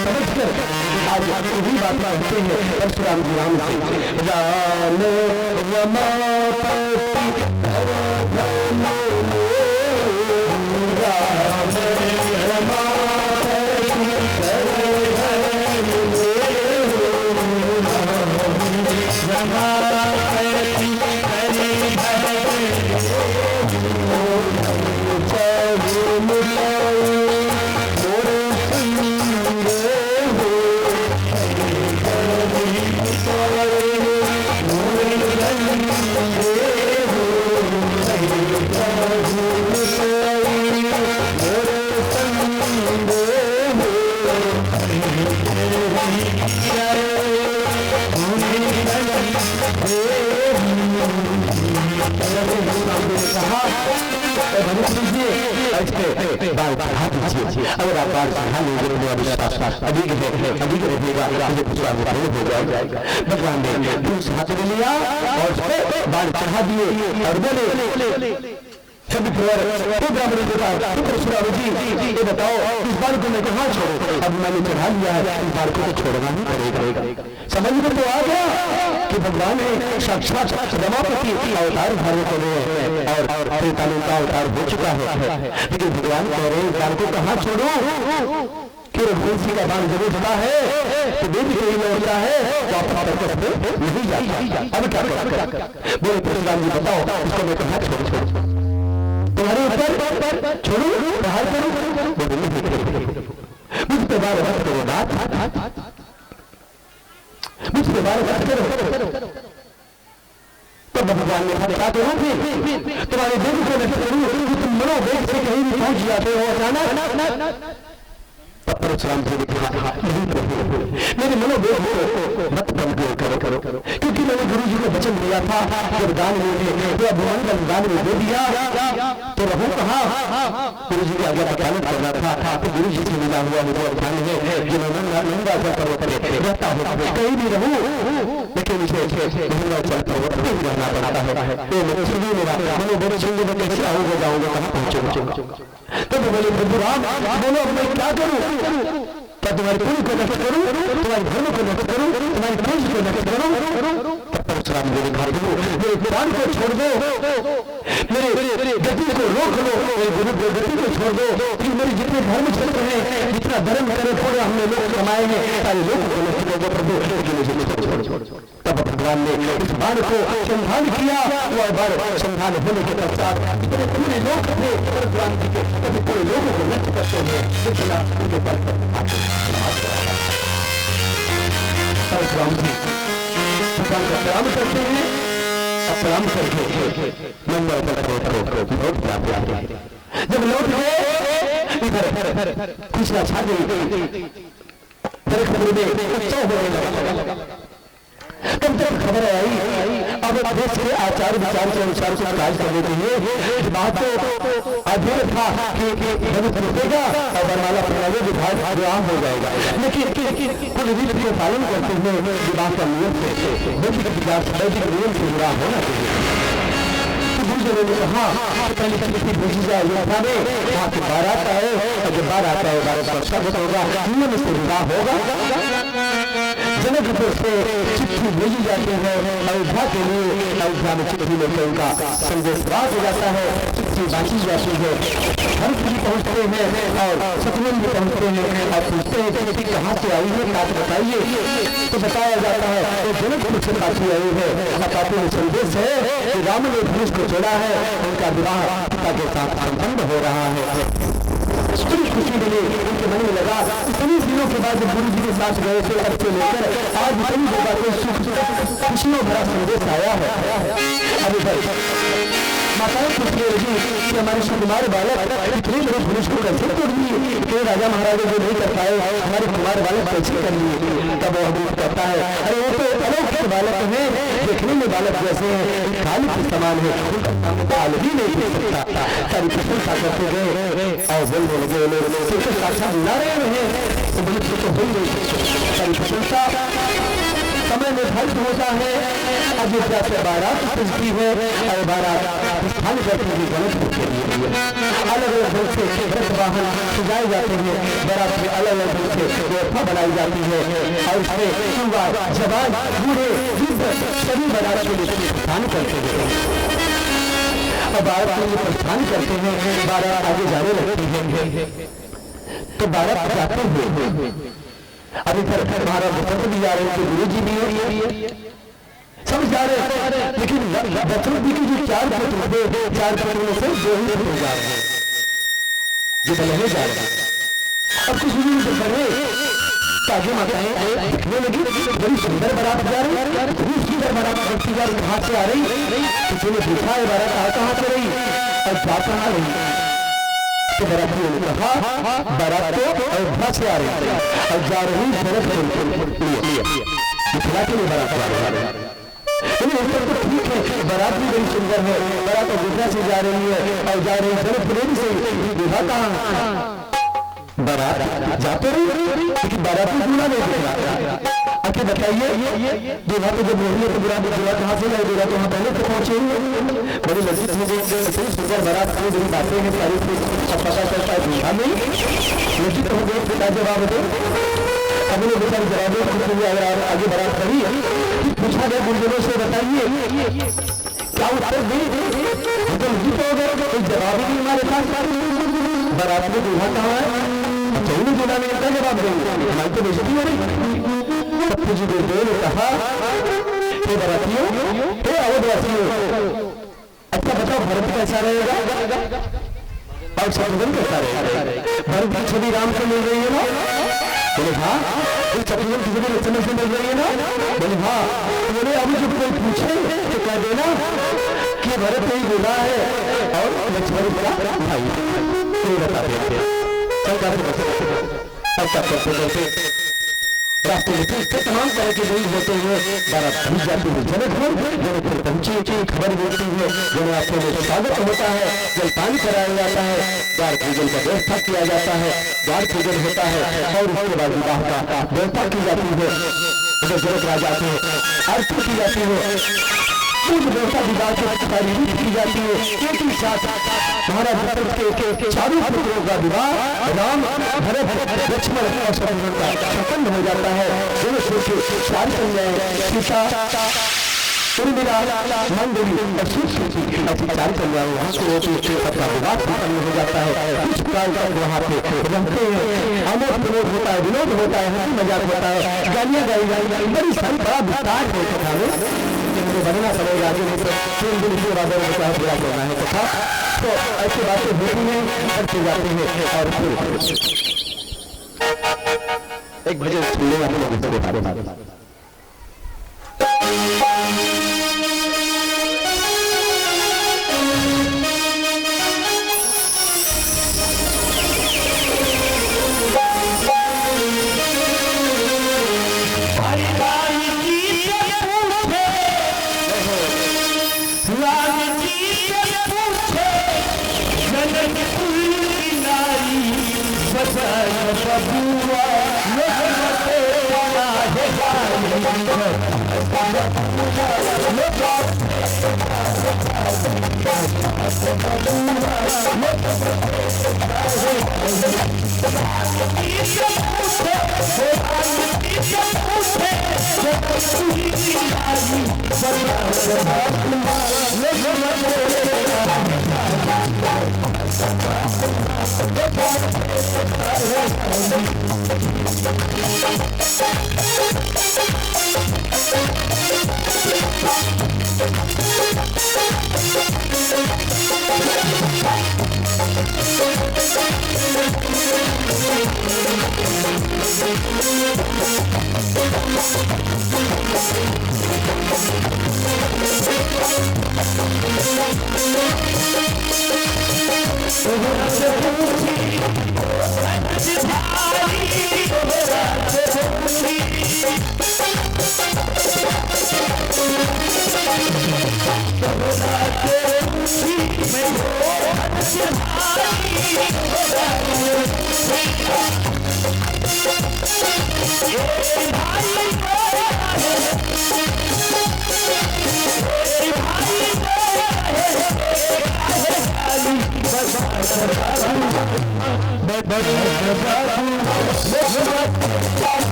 समझ कर आज वही बात कहते हैं परशुराम जी राम से, राम रमापति अगर आप बार चढ़ा लेंगे मेरा विश्वास अधिक है, अधिक रहेगा, मुझे पिछड़ा हो जाएगा। भगवान ने दूस हाथ में लिया और बाण चढ़ा दिए और बोले सभी ब्राह्मण ने कहा परशुराम जी ये बताओ इस बार को मैं कहाँ छोड़ू? अब मैंने चढ़ा लिया है, इस बार को तो छोड़ना ही पड़ेगा। समझ में तो आ गया कि भगवान ने साक्षात रमापति अवतार धारण कर रहे हैं और त्रेतायुग का अवतार हो चुका है। लेकिन भगवान कह रहे हैं बाण को कहाँ छोड़ू? कि रघुवंश जी का बाण जब उठता है तो देवी को ही लौटता है, वापस नहीं जाता। अब क्या कर बोले परशुराम जी बताओ इसको मैं कहाँ छोड़ू? तुम्हारे ऊपर छोड़ू, बाहर करूं? मुझ पे बार बात करो बात, मुझ पे बार बात करो। तो भगवान ने कहा क्या करूं? फिर तुम्हारे देव को नष्ट करूं? तुम मनोवेग से कहीं भी पहुंच जाते हो अचानक। परशुराम जी ने कहा मेरे मनोवेग को मत कमजोर करो, क्योंकि मैंने गुरु जी को वचन दिया था जब दान में भगवान का दान में दे दिया तो रहू कहा। गुरु जी की आज्ञा का पालन करना था, तो गुरु जी से मिला हुआ मुझे ध्यान है कि मैं नंदा पर्वत पर रहता हूँ, कहीं भी रहूं लेकिन इसे हिमाचल पर्वत पर ही रहना पड़ता है। तो मेरा मनोबल छूंगे मैं कैसे आऊंगा जाऊंगा, कहाँ पहुंचूंगा? तो बोले प्रभु राम बोलो अब मैं क्या करूं? क्या तुम्हारे पुण्य को नष्ट करूं, तुम्हारे धर्म को नष्ट करूं, तुम्हारे वंश को नष्ट करूं? परशुराम ने देखा मेरे प्राण को छोड़ दो, मेरे गति को रोक लो, मेरे गुरु गति को छोड़ दो, कि मेरे जितने धर्म क्षेत्र हैं, जितना धर्म करे थोड़े हमने लोग कमाए हैं, सारे लोगों को नष्ट कर दो प्रभु, लेकिन मुझे छोड़। तब भगवान ने इस बाण को संधान किया। वह बाण संधान होने के पश्चात इतने पूरे लोग थे भगवान जी के, तभी पूरे लोगों को नष्ट करते हुए इतना उनके पर परशुराम जी भगवान का प्रणाम करते हैं। प्रणाम करके मंदिर पर जब लौट गए इधर खुशियां छा गई, खबर में उत्सव होने लगा। तब तक खबर आई अब देश के आचार विचार के अनुसार से कार्य कर लेते हैं। बात तो अधूर था कि रुकेगा और बरमाला पहनावे विभाग विवाह हो जाएगा, लेकिन कुल रीति के पालन करते हुए विवाह का नियम वैदिक नियम से विवाह होना चाहिए। गुरुजनों ने कहा पहले किसी भेजी जाए योद्धा में, वहाँ से बारात आए और जब बारात आए बारात का स्वागत होगा, नियम से विवाह होगा। जनकपुर से चिट्ठी भेजी जाती है अयोध्या के लिए, अयोध्या में चिट्ठी लेकर उनका संदेश प्राप्त हो जाता है, चिट्ठी बांटी जाती है। हर किसी पहुँचते हैं और सतनंद पहुँचते हैं और पूछते हैं चिट्ठी कहाँ से आई है, बात बताइए। तो बताया जाता है वो जनकपुर से पाती आई है, पाती में संदेश है कि राम ने धनुष को जोड़ा है, उनका विवाह पिता के साथ संपन्न हो रहा है। बड़ी खुशी मिली, उनके मन में लगा इतने दिनों के बाद जब गुरु जी के साथ गए थे तब से लेकर आज इतनी जगह को सुख खुशियों भरा संदेश आया है। अभी माताएं पूछने लगी कि हमारे सुकुमार बालक इतने बड़े धनुष को कैसे तोड़ दिए, राजा महाराजा जो नहीं कर पाए हमारे कुमार बालक कैसे कर लिए। तब वो हमें कहता है अरे वो तो अलौकिक बालक है, देखने में बालक जैसे हैं, काल के समान है, उनका काल भी नहीं दे सकता। सारी प्रशंसा करते गए और बोलने लगे साक्षात नारायण है, तो बोले तो बोल गई सारी प्रशंसा। समय निर्धारित होता है, अयोध्या से बारात पहुंचती है और बारात स्थान करते हुए गणेश के लिए अलग अलग ढंग से रथ वाहन सजाए जाते हैं, बारात में अलग अलग ढंग से व्यवस्था बनाई जाती है और इसमें युवा जवान बूढ़े वृद्ध सभी बारात के लिए प्रस्थान करते हैं। अब बारात के लिए प्रस्थान करते हैं, बारात आगे जाने लगती है। तो बारात जाते हुए अभी फिर महाराज दशरथ भी जा रहे थे, गुरु जी भी है, सब जा रहे हैं, लेकिन दशरथ जी की जो चार पुत्र थे, चार पुत्रों में से दो ही पुत्र जा रहे हैं जो बलहे जा रहे हैं। अब कुछ भी नहीं कर रहे, ताकि माताएं दिखने लगी बड़ी सुंदर बारात जा रही, बड़ी सुंदर बारात बढ़ती जा रही, कहाँ से आ रही, किसी ने पूछा है बारात कहाँ से रही और जा कहाँ रही। तो बरातियों ने कहा बारात तो अयोध्या से आ रही है और जा रही भरत मिथिला के लिए बारात आ रही है। तो ठीक है, बारात भी बड़ी सुंदर है, बारात अयोध्या से जा रही है और जा रही जनक प्रेम से, विवाह कहाँ बारात जाते रही लेकिन बारात में दूल्हा नहीं दिख रहा। आके बताइए दूल्हा तो जब नहीं है तो दूल्हा कहाँ से लाए, दूल्हा तो वहाँ पहले तो पहुंचे। बड़ी लज्जित हो गई, सुंदर बारात की बड़ी बातें हैं सारी, अब पता चलता है दूल्हा नहीं, लज्जित हो गए। पिता जवाब दे अभी लोग बेचारे जवाब अगर आगे बारात करी, पूछा गया गुरुजनों से बताइए क्या उत्तर दी, तो लज्जित हो गए, कोई जवाब ही नहीं हमारे पास। बारात में दूल्हा कहाँ है, चाहिए दूल्हा ने क्या जवाब देंगे, हमारी तो बेइज्जती हो रही। सत्य जी गुरुदेव ने कहा हे बारातियों, हे अवधवासियों, अच्छा बताओ भरत कैसा रहेगा और शत्रुघ्न कैसा रहेगा। भरत की छवि राम से मिल रही है ना, बोले हाँ। शत्रुघ्न की छवि लक्ष्मण से मिल रही है ना, बोले हाँ। बोले अभी जब कोई पूछे तो कह देना कि भरत नहीं बोला है और लक्ष्मण का भाई, कोई बता देते रास्ते में तमाम तरह के लोग होते हुए बारात पहुंच जाती है जनकपुर। जनकपुर पहुंची, खबर मिलती है, जनकपुर में स्वागत होता है, जलपान कराया जाता है, द्वार पूजन का व्यवस्था किया जाता है, द्वार पूजन होता है और उसके बाद विवाह का व्यवस्था की जाती है। उधर जनक राजा से आरती की जाती है, व्यवस्था विवाह की सारी रीति की जाती है। एक ही साथ महाराज दशरथ के चारों पुत्रों का विवाह राम भरत लक्ष्मण और शत्रुघ्न का संपन्न हो जाता है। दोनों के सारी कन्याएं सीता उर्मिला मंगली और सूची ऐसी चाल चल रहा है। वहाँ से वो सबका विवाद संपन्न हो जाता है। कुछ काल तक वहाँ पे रहते हैं, आमोद प्रमोद होता है, विनोद होता है, हंसी मजाक होता है, गालियाँ गाई जाएगी, बड़ी सारी बड़ा विस्तार है कथा में। मुझे बनना पड़ेगा आगे नहीं तो तीन दिन से राजा ने कहा पूरा करना है कथा। तो ऐसी बातें होती हैं, करते जाते हैं और फिर एक भजन सुनने वाले लोगों को बता दें।